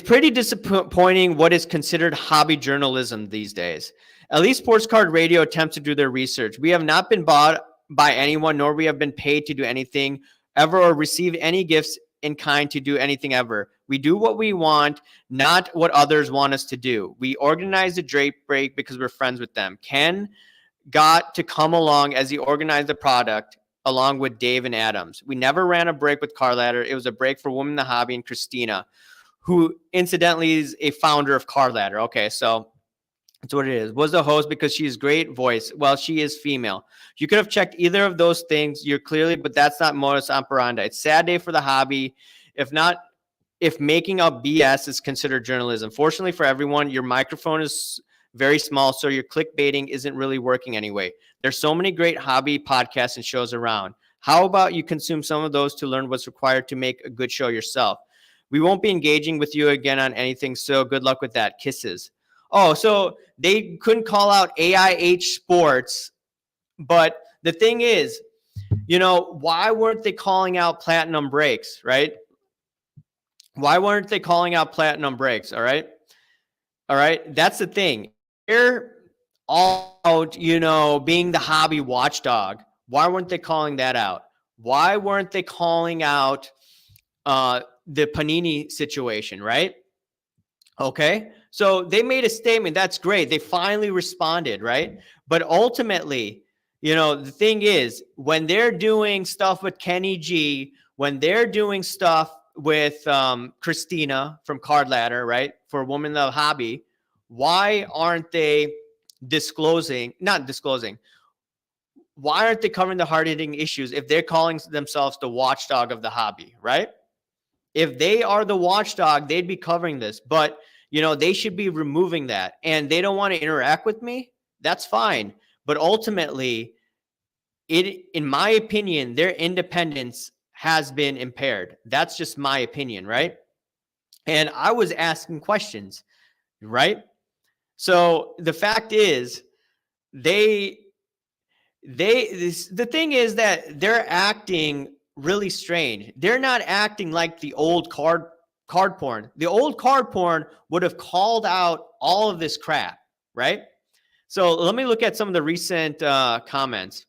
pretty disappointing what is considered hobby journalism these days. At least Sports Card Radio attempts to do their research. We have not been bought by anyone, nor we have been paid to do anything ever or received any gifts in kind to do anything ever. We do what we want, not what others want us to do. We organized the Drake break because we're friends with them. Ken got to come along as he organized the product along with Dave and Adams. We never ran a break with Car Ladder. It was a break for Women in the Hobby and Christina, who incidentally is a founder of Car Ladder. Okay, so that's what it is. Was the host because she has great voice. Well, she is female. You could have checked either of those things. You're clearly, but that's not modus operandi. It's a sad day for the hobby. If making up BS is considered journalism. Fortunately for everyone, your microphone is very small, so your clickbaiting isn't really working anyway. There's so many great hobby podcasts and shows around. How about you consume some of those to learn what's required to make a good show yourself? We won't be engaging with you again on anything, so good luck with that. Kisses. Oh, so they couldn't call out AIH Sports, but the thing is, why weren't they calling out Platinum Breaks, right? Why weren't they calling out Platinum Breaks, all right? All right, that's the thing. They're all out, being the hobby watchdog. Why weren't they calling that out? Why weren't they calling out the Panini situation, right? Okay, so they made a statement. That's great. They finally responded, right? But ultimately, the thing is, when they're doing stuff with Kenny G, when they're doing stuff with Christina from Card Ladder, right, for Women in the Hobby, why aren't they not disclosing? Why aren't they covering the hard-hitting issues if they're calling themselves the watchdog of the hobby, right? If they are the watchdog, they'd be covering this, but they should be removing that. And they don't want to interact with me. That's fine. But ultimately, in my opinion, their independence has been impaired. That's just my opinion, right? And I was asking questions, right? So the fact is, the thing is that they're acting really strange. They're not acting like the old card porn. The old card porn would have called out all of this crap, right? So let me look at some of the recent comments.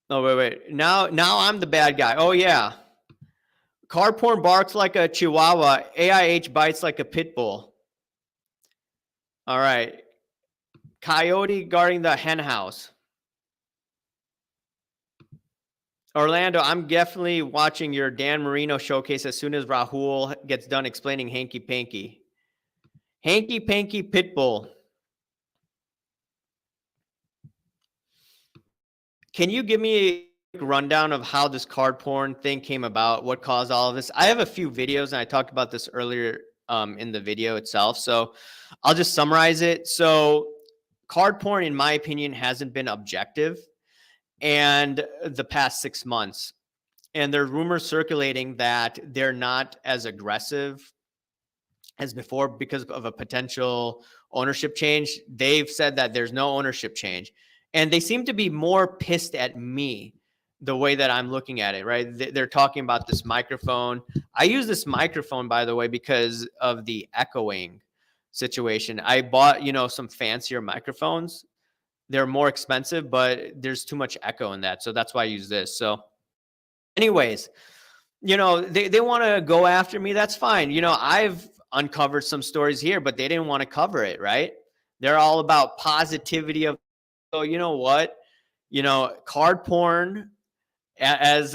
Oh, wait. Now I'm the bad guy. Oh, yeah. Card porn barks like a chihuahua. AIH bites like a pit bull. All right. Coyote guarding the hen house. Orlando, I'm definitely watching your Dan Marino showcase as soon as Rahul gets done explaining Hanky-panky. Hanky-panky Pitbull. Can you give me a rundown of how this card porn thing came about? What caused all of this? I have a few videos, and I talked about this earlier in the video itself. So I'll just summarize it. So card porn, in my opinion, hasn't been objective and the past 6 months. And there are rumors circulating that they're not as aggressive as before because of a potential ownership change. They've said that there's no ownership change. And they seem to be more pissed at me the way that I'm looking at it, right? They're talking about this microphone. I use this microphone, by the way, because of the echoing situation. I bought, some fancier microphones. They're more expensive, but there's too much echo in that. So that's why I use this. So anyways, they want to go after me. That's fine. I've uncovered some stories here, but they didn't want to cover it, right? They're all about positivity of, so you know what? Card porn, as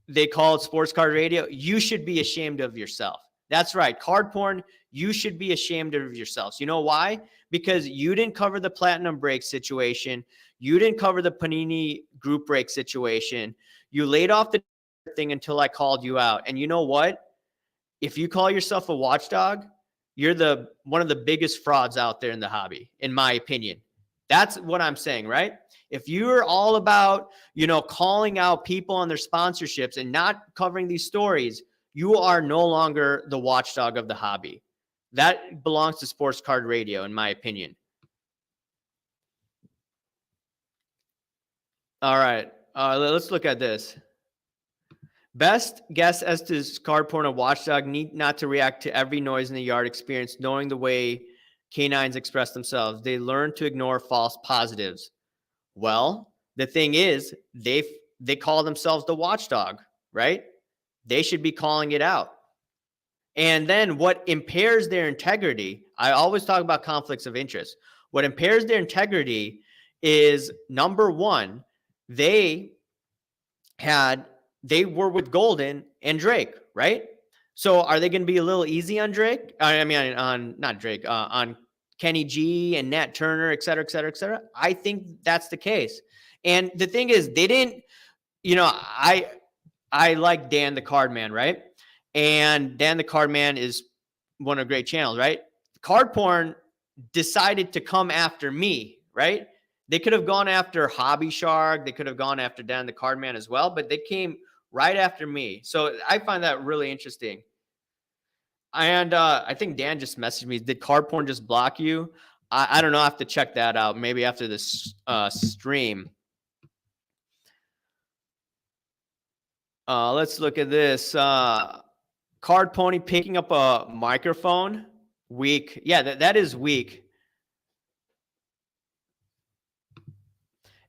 they call it, sports card radio, you should be ashamed of yourself. That's right. Card porn, you should be ashamed of yourselves. You know why? Because you didn't cover the platinum break situation. You didn't cover the Panini group break situation. You laid off the thing until I called you out. And you know what? If you call yourself a watchdog, you're one of the biggest frauds out there in the hobby, in my opinion. That's what I'm saying, right? If you're all about, calling out people on their sponsorships and not covering these stories, you are no longer the watchdog of the hobby. That belongs to sports card radio, in my opinion. All right. Let's look at this. Best guess as to card porn, a watchdog need not to react to every noise in the yard experience, knowing the way canines express themselves. They learn to ignore false positives. Well, the thing is, they call themselves the watchdog, right? They should be calling it out. And then what impairs their integrity, I always talk about conflicts of interest. What impairs their integrity is, number one, they were with Golden and Drake, right? So are they going to be a little easy on Drake? On Kenny G and Nat Turner, et cetera, et cetera, et cetera? I think that's the case. And the thing is, they didn't, I like Dan the Card Man, right? And Dan the Card Man is one of great channels, right? Card Porn decided to come after me, right? They could have gone after Hobby Shark. They could have gone after Dan the Card Man as well, but they came right after me. So I find that really interesting. And I think Dan just messaged me. Did Card Porn just block you? I don't know. I have to check that out. Maybe after this stream. Let's look at this. Card Pony picking up a microphone. Weak. Yeah, that is weak.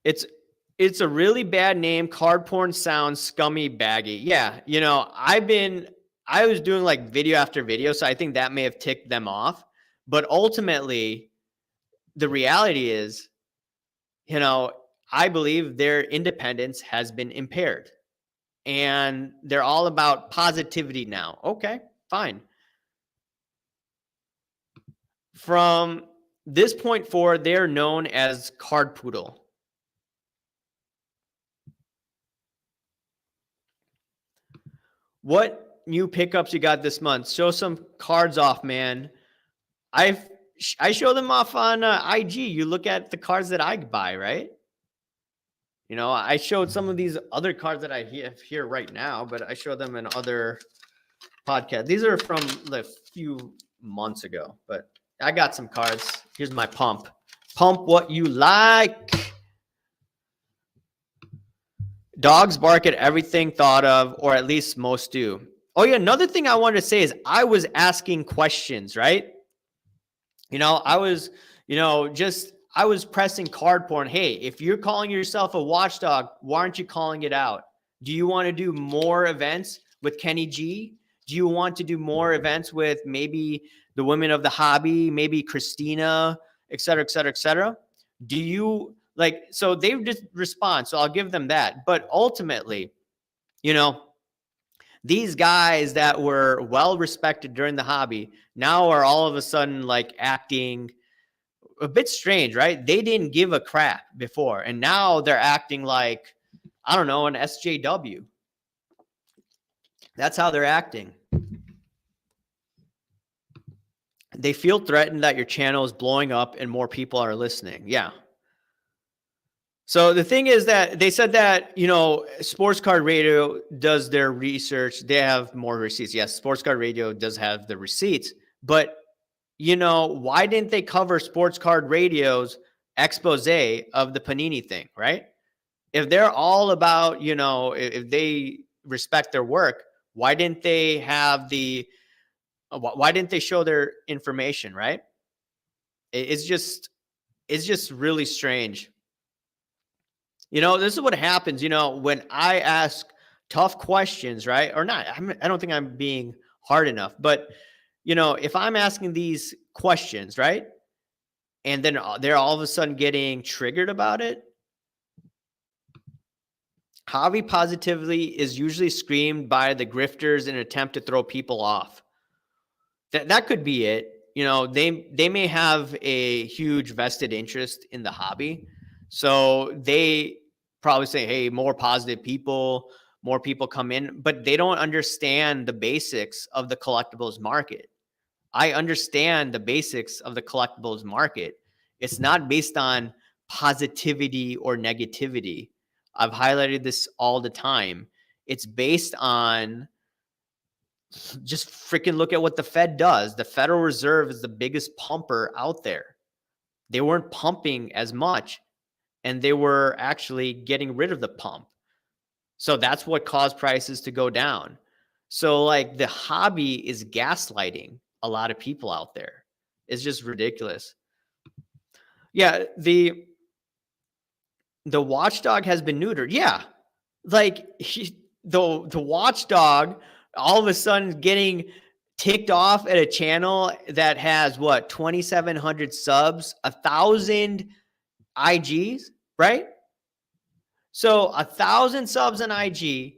It's a really bad name. Card Porn sounds scummy, baggy. Yeah, I was doing like video after video, so I think that may have ticked them off. But ultimately, the reality is, I believe their independence has been impaired. And they're all about positivity now. Okay, fine. From this point forward, they're known as Card Poodle. What new pickups you got this month? Show some cards off, man. I show them off on IG. You look at the cards that I buy, right? You know, I showed some of these other cards that I have here right now, but I showed them in other podcasts. These are from a few months ago, but I got some cards. Here's my pump. Pump what you like. Dogs bark at everything thought of, or at least most do. Oh, yeah. Another thing I wanted to say is I was asking questions, right? You know, I was pressing CardPorn. Hey, if you're calling yourself a watchdog, why aren't you calling it out? Do you want to do more events with Kenny G? Do you want to do more events with maybe the women of the hobby, maybe Christina, et cetera, et cetera, et cetera? Do you like, so they just respond. So I'll give them that. But ultimately, you know, these guys that were well respected during the hobby now are all of a sudden like acting a bit strange, right? They didn't give a crap before, and now they're acting like, I don't know, an SJW. That's how they're acting. They feel threatened that your channel is blowing up and more people are listening. Yeah. So the thing is that they said that, you know, Sports Card Radio does their research. They have more receipts. Yes, Sports Card Radio does have the receipts. But, you know, why didn't they cover Sports Card Radio's expose of the Panini thing, right? If they're all about, you know, if they respect their work, why didn't they have why didn't they show their information, right? It's just really strange. You know, this is what happens, you know, when I ask tough questions, right? Or not, I don't think I'm being hard enough, but, you know, if I'm asking these questions, right? And then they're all of a sudden getting triggered about it. Hobby positivity is usually screamed by the grifters in an attempt to throw people off. That could be it. You know, they may have a huge vested interest in the hobby. So they probably say, hey, more positive people, more people come in, but they don't understand the basics of the collectibles market. I understand the basics of the collectibles market. It's not based on positivity or negativity. I've highlighted this all the time. It's based on just freaking look at what the Fed does. The Federal Reserve is the biggest pumper out there. They weren't pumping as much, and they were actually getting rid of the pump. So that's what caused prices to go down. So like the hobby is gaslighting a lot of people out there. It's just ridiculous. Yeah, the watchdog has been neutered. Yeah. Like the watchdog all of a sudden getting ticked off at a channel that has what, 2,700 subs, 1,000 IGs, right? So 1,000 subs on IG,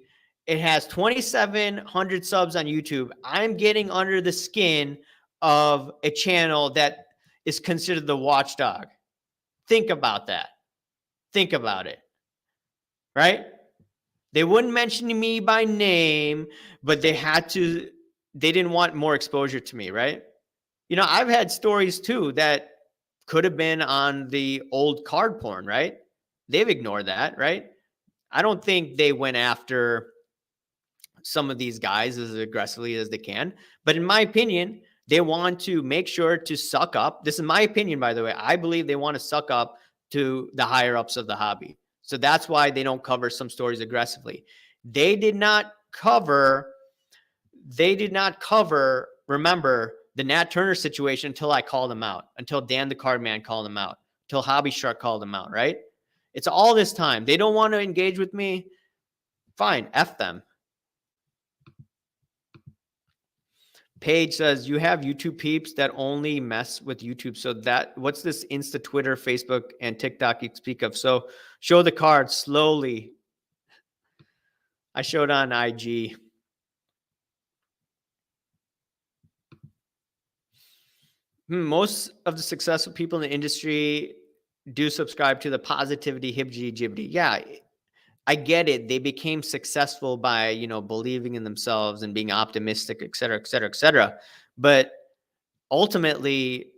it has 2,700 subs on YouTube. I'm getting under the skin of a channel that is considered the watchdog. Think about that. Think about it, right? They wouldn't mention me by name, but they didn't want more exposure to me, right? You know, I've had stories too that could have been on the old CardPorn, right? They've ignored that, right? I don't think they went after some of these guys as aggressively as they can. But in my opinion, they want to make sure to suck up. This is my opinion, by the way. I believe they want to suck up to the higher ups of the hobby. So that's why they don't cover some stories aggressively. They did not cover, remember, the Nat Turner situation until I called them out, until Dan the Card Man called them out, until Hobby Shark called them out, right? It's all this time. They don't want to engage with me. Fine, F them. Paige says, you have YouTube peeps that only mess with YouTube. So what's this Insta, Twitter, Facebook, and TikTok you speak of? So show the card slowly. I showed on IG. Most of the successful people in the industry do subscribe to the positivity, hibjity, jibbity. Yeah, I get it. They became successful by, you know, believing in themselves and being optimistic, et cetera, et cetera, et cetera. But ultimately,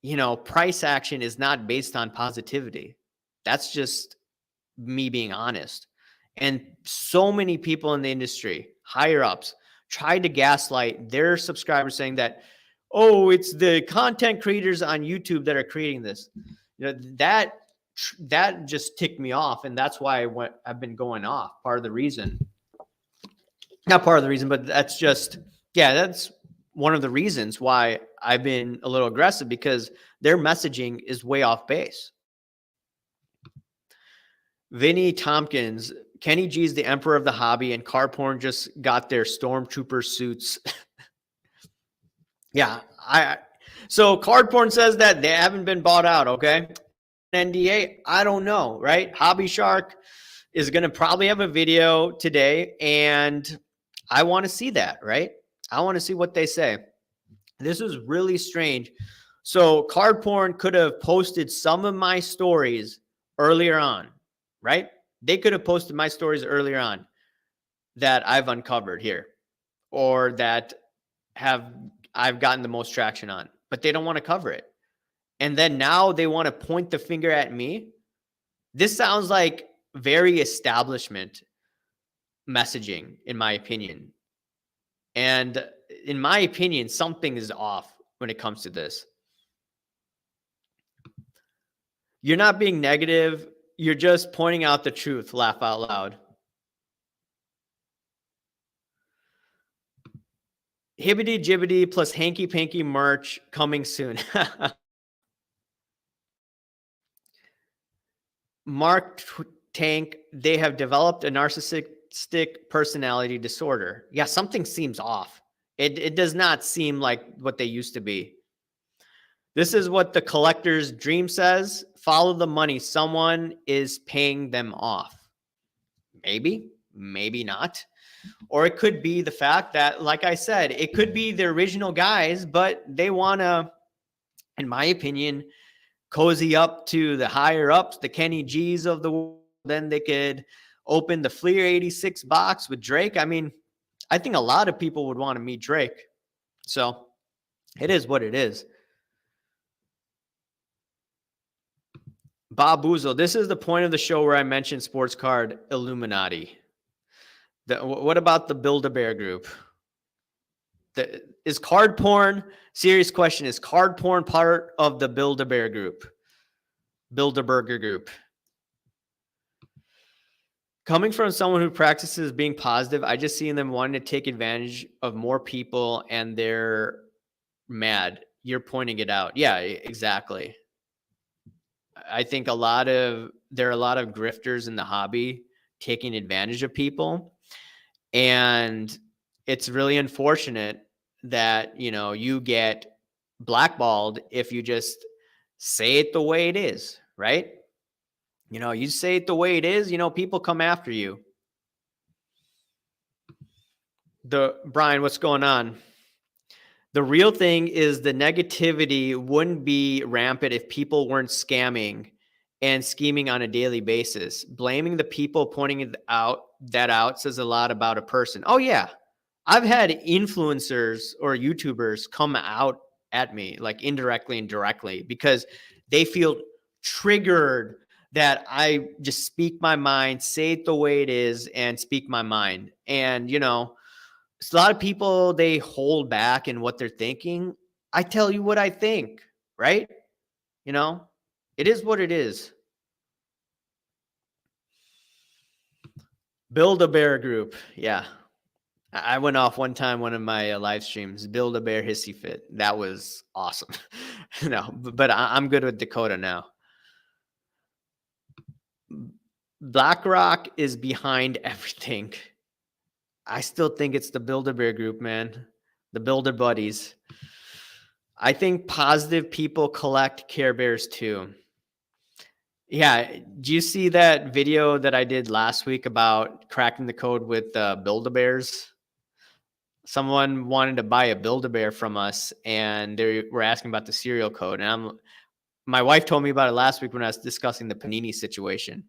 you know, price action is not based on positivity. That's just me being honest. And so many people in the industry, higher ups, tried to gaslight their subscribers saying that, oh, it's the content creators on YouTube that are creating this. You know, that just ticked me off. And that's why I've been going off. Part of the reason, not part of the reason, but that's just, yeah, that's one of the reasons why I've been a little aggressive, because their messaging is way off base. Vinny Tompkins, Kenny G's the emperor of the hobby, and CardPorn just got their stormtrooper suits. Yeah, so CardPorn says that they haven't been bought out. Okay, NDA, I don't know, right? Hobby Shark is going to probably have a video today, and I want to see that, right? I want to see what they say. This is really strange. So CardPorn could have posted some of my stories earlier on, right? They could have posted my stories earlier on that I've uncovered here, or that I've gotten the most traction on, but they don't want to cover it. And then now they want to point the finger at me. This sounds like very establishment messaging, in my opinion. And in my opinion, something is off when it comes to this. You're not being negative. You're just pointing out the truth. Laugh out loud. Hibbity jibbity plus hanky-panky merch coming soon. Mark Tank, they have developed a narcissistic personality disorder. Yeah, something seems off. It does not seem like what they used to be. This is what the collector's dream says. Follow the money. Someone is paying them off. Maybe, maybe not. Or it could be the fact that, like I said, it could be the original guys, but they want to, in my opinion, cozy up to the higher ups, the Kenny G's of the world. Then they could open the Fleer 86 box with Drake. I mean, I think a lot of people would want to meet Drake. So it is what it is. Bob Boozle, this is the point of the show where I mentioned sports card Illuminati. What about the Build-A-Bear group? Is CardPorn, serious question, is CardPorn part of the Build-A-Bear group? Build-A-Burger group? Coming from someone who practices being positive, I just see them wanting to take advantage of more people, and they're mad. You're pointing it out. Yeah, exactly. I think there are a lot of grifters in the hobby taking advantage of people. And it's really unfortunate that, you know, you get blackballed if you just say it the way it is, right? You know, you say it the way it is, you know, people come after you. Brian, what's going on? The real thing is the negativity wouldn't be rampant if people weren't scamming and scheming on a daily basis. Blaming the people pointing it out says a lot about a person. Oh yeah. I've had influencers or YouTubers come out at me, like indirectly and directly, because they feel triggered that I just speak my mind, say it the way it is, and speak my mind. And, you know, a lot of people, they hold back in what they're thinking. I tell you what I think, right? You know, it is what it is. Build-A-Bear group. Yeah. I went off one time, one of my live streams, Build-A-Bear hissy fit. That was awesome. No, but I'm good with Dakota now. BlackRock is behind everything. I still think it's the Build-A-Bear group, man. The Builder buddies. I think positive people collect Care Bears too. Yeah. Do you see that video that I did last week about cracking the code with Build-A-Bears? Someone wanted to buy a Build-A-Bear from us, and they were asking about the serial code. And my wife told me about it last week when I was discussing the Panini situation.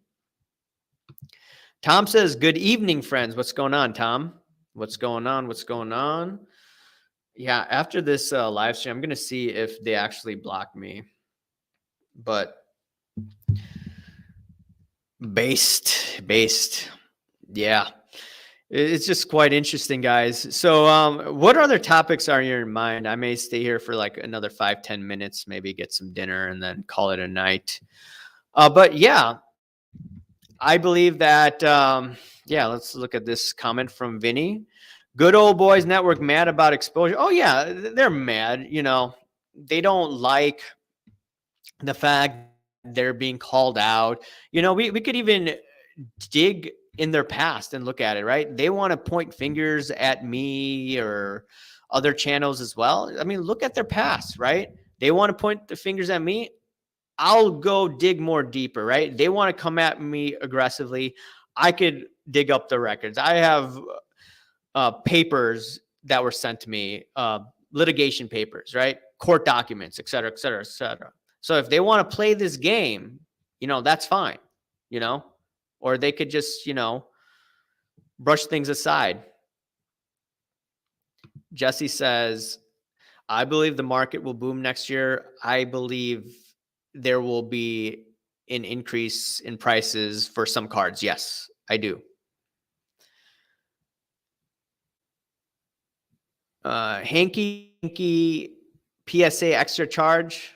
Tom says, good evening, friends. What's going on, Tom? What's going on? What's going on? Yeah, after this live stream, I'm going to see if they actually blocked me. But Based. Yeah. It's just quite interesting, guys. So, what other topics are in your mind? I may stay here for like another 5-10 minutes, maybe get some dinner and then call it a night. But yeah, I believe that, yeah, let's look at this comment from Vinny. Good old boys network mad about exposure. Oh, yeah, they're mad. They don't like the fact they're being called out. We could even dig in their past and look at it, right? They want to point fingers at me or other channels as well. I mean, look at their past, right? They want to point the fingers at me. I'll go dig more deeper, right? They want to come at me aggressively. I could dig up the records. I have papers that were sent to me, litigation papers, right? Court documents, et cetera, et cetera, et cetera. So if they want to play this game, that's fine, or they could just, brush things aside. Jesse says, I believe the market will boom next year. I believe there will be an increase in prices for some cards. Yes, I do. Hanky PSA extra charge.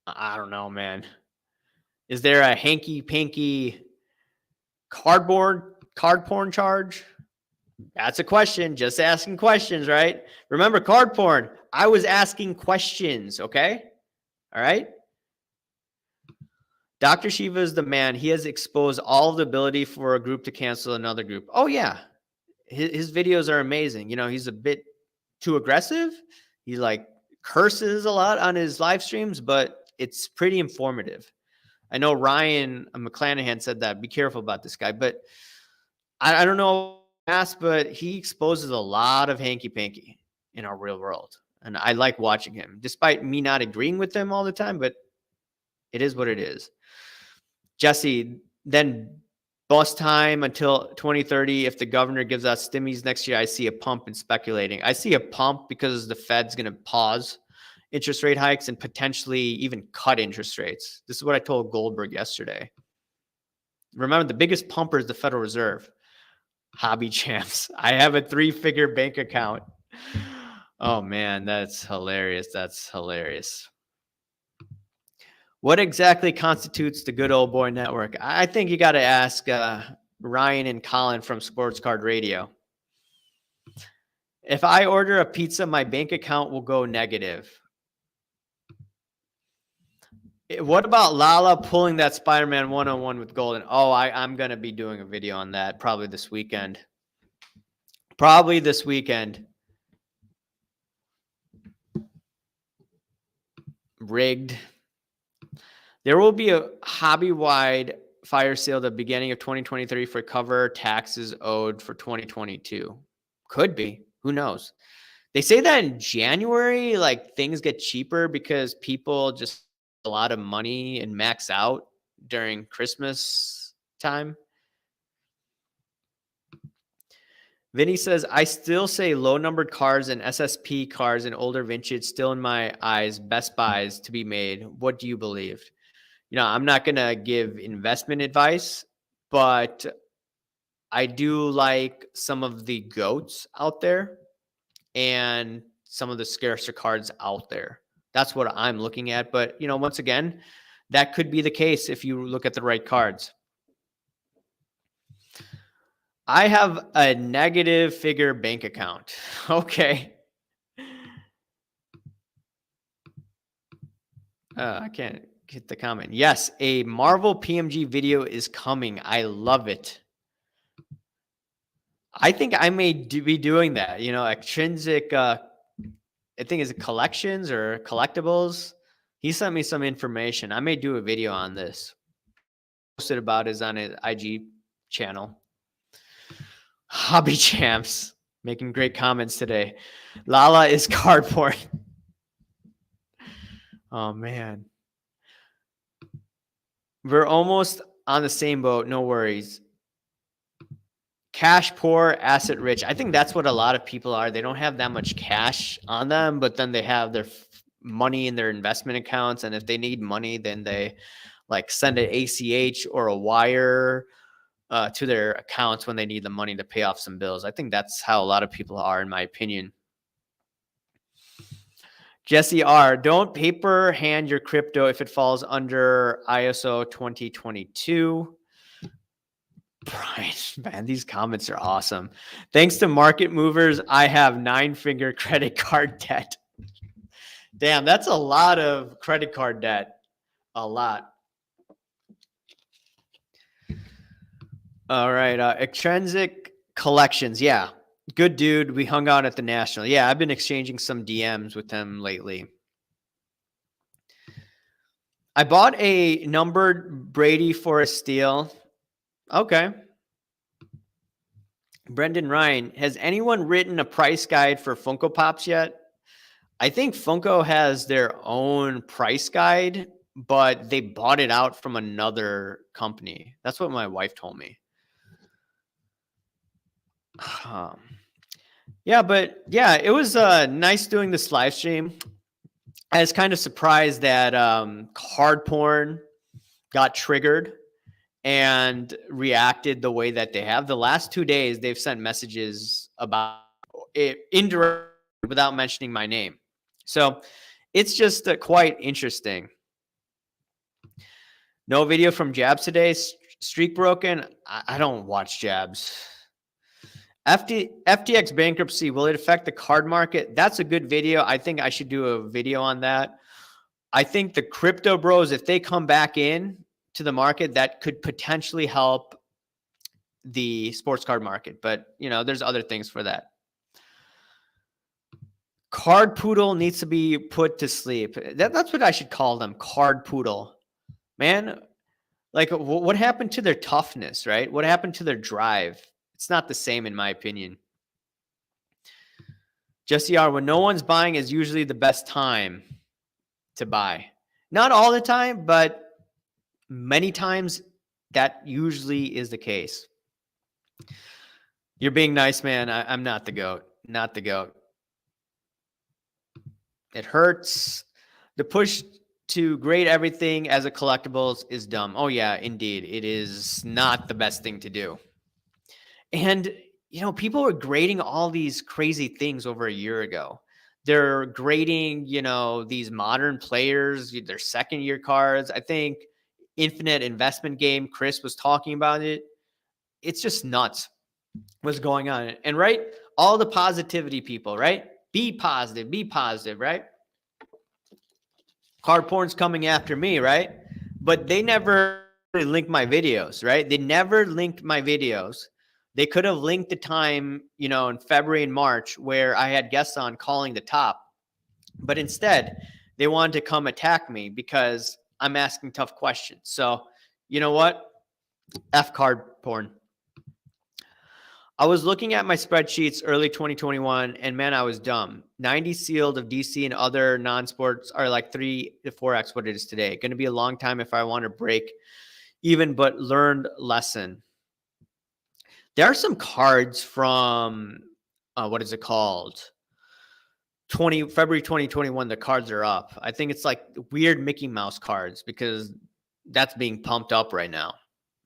I don't know, man. Is there a hanky-panky CardPorn charge? That's a question. Just asking questions, right? Remember CardPorn. I was asking questions, okay? All right? Dr. Shiva is the man. He has exposed all of the ability for a group to cancel another group. Oh, yeah. His videos are amazing. He's a bit too aggressive. He curses a lot on his live streams, but it's pretty informative. I know Ryan McClanahan said that. Be careful about this guy. But I don't know, but he exposes a lot of hanky-panky in our real world. And I like watching him, despite me not agreeing with him all the time, but it is what it is. Jesse, then bust time until 2030. If the governor gives out stimmies next year, I see a pump in speculating. I see a pump because the Fed's going to pause interest rate hikes and potentially even cut interest rates. This is what I told Goldberg yesterday. Remember, the biggest pumper is the Federal Reserve. Hobby champs. I have a 3-figure bank account. Oh, man, that's hilarious. That's hilarious. What exactly constitutes the good old boy network? I think you got to ask Ryan and Colin from Sports Card Radio. If I order a pizza, my bank account will go negative. What about Lala pulling that Spider-Man 101 with Golden? Oh, I'm going to be doing a video on that probably this weekend. Rigged. There will be a hobby-wide fire sale at the beginning of 2023 for cover taxes owed for 2022. Could be. Who knows? They say that in January, things get cheaper because people just a lot of money and max out during Christmas time. Vinny says, I still say low numbered cars and SSP cars and older vintage still in my eyes, best buys to be made. What do you believe? I'm not going to give investment advice, but I do like some of the GOATs out there and some of the scarcer cards out there. That's what I'm looking at. But, once again, that could be the case if you look at the right cards. I have a negative figure bank account. Okay. I can't hit the comment. Yes, a Marvel PMG video is coming. I love it. I think I may be doing that. Extrinsic, I think is it collections or collectibles. He sent me some information. I may do a video on this. Posted about is on his IG channel. Hobby champs making great comments today. Lala is CardPorn. Oh man. We're almost on the same boat. No worries. Cash poor, asset rich. I think that's what a lot of people are. They don't have that much cash on them, but then they have their money in their investment accounts. And if they need money, then they like send an ACH or a wire to their accounts when they need the money to pay off some bills. I think that's how a lot of people are, in my opinion. Jesse R, don't paper hand your crypto if it falls under ISO 2022. Brian, man, these comments are awesome. Thanks to market movers, I have 9-figure credit card debt. Damn, that's a lot of credit card debt. A lot. All right. Extrinsic Collections. Yeah. Good dude. We hung out at the National. Yeah, I've been exchanging some DMs with him lately. I bought a numbered Brady for a steal. Okay. Brendan Ryan, has anyone written a price guide for Funko Pops yet? I think Funko has their own price guide, but they bought it out from another company. That's what my wife told me. Yeah, but yeah, it was nice doing this live stream. I was kind of surprised that CardPorn got triggered and reacted the way that they have. The last 2 days, they've sent messages about it indirectly without mentioning my name. So it's just quite interesting. No video from Jabs today. Streak broken. I don't watch Jabs. FTX bankruptcy, will it affect the card market? That's a good video. I think I should do a video on that. I think the crypto bros, if they come back in to the market, that could potentially help the sports card market. But, you know, there's other things for that. Card poodle needs to be put to sleep. That's what I should call them, card poodle. Man, like what happened to their toughness, right? What happened to their drive? It's not the same in my opinion. Jesse R, when no one's buying is usually the best time to buy. Not all the time, but many times that usually is the case. You're being nice, man. I'm not the GOAT. Not the GOAT. It hurts. The push to grade everything as a collectibles is dumb. Oh, yeah, indeed. It is not the best thing to do. And, you know, people were grading all these crazy things over a year ago. They're grading, you know, these modern players, their second-year cards. I think Infinite Investment Game, Chris was talking about it. It's just nuts what's going on. And, right, all the positivity people, right? Be positive, right? CardPorn's coming after me, right? But they never linked my videos, right? They never linked my videos. They could have linked the time, you know, in February and March where I had guests on calling the top. But instead, they wanted to come attack me because I'm asking tough questions. So, you know what? F CardPorn. I was looking at my spreadsheets early 2021, and man, I was dumb. 90 sealed of DC and other non-sports are like 3 to 4x what it is today. Going to be a long time if I want to break even, but learned lesson. There are some cards from, what is it called? February 2021, the cards are up. I think it's like weird Mickey Mouse cards because that's being pumped up right now.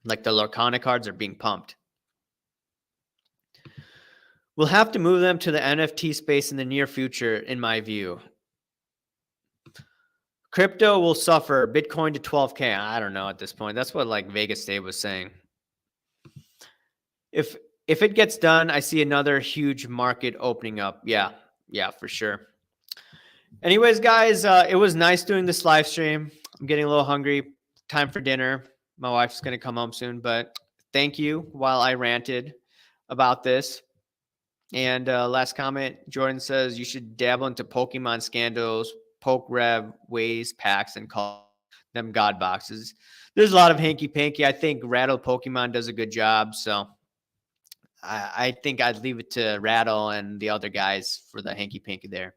Like the Lorcana cards are being pumped. We'll have to move them to the NFT space in the near future, in my view. Crypto will suffer. Bitcoin to 12K. I don't know at this point. That's what like Vegas Dave was saying. If it gets done, I see another huge market opening up. Yeah, for sure. Anyways, guys, it was nice doing this live stream. I'm getting a little hungry. Time for dinner. My wife's going to come home soon, but thank you while I ranted about this. And last comment, Jordan says you should dabble into Pokemon scandals, poke rev, ways, packs, and call them God boxes. There's a lot of hanky-panky. I think Rattle Pokemon does a good job, so I think I'd leave it to Rattle and the other guys for the hanky-panky there.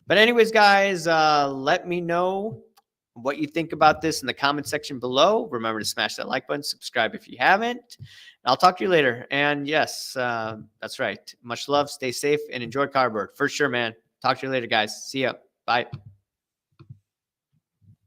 But anyways, guys, let me know what you think about this in the comment section below. Remember to smash that like button, subscribe if you haven't. I'll talk to you later. And yes, that's right. Much love, stay safe, and enjoy cardboard. For sure, man. Talk to you later, guys. See ya. Bye.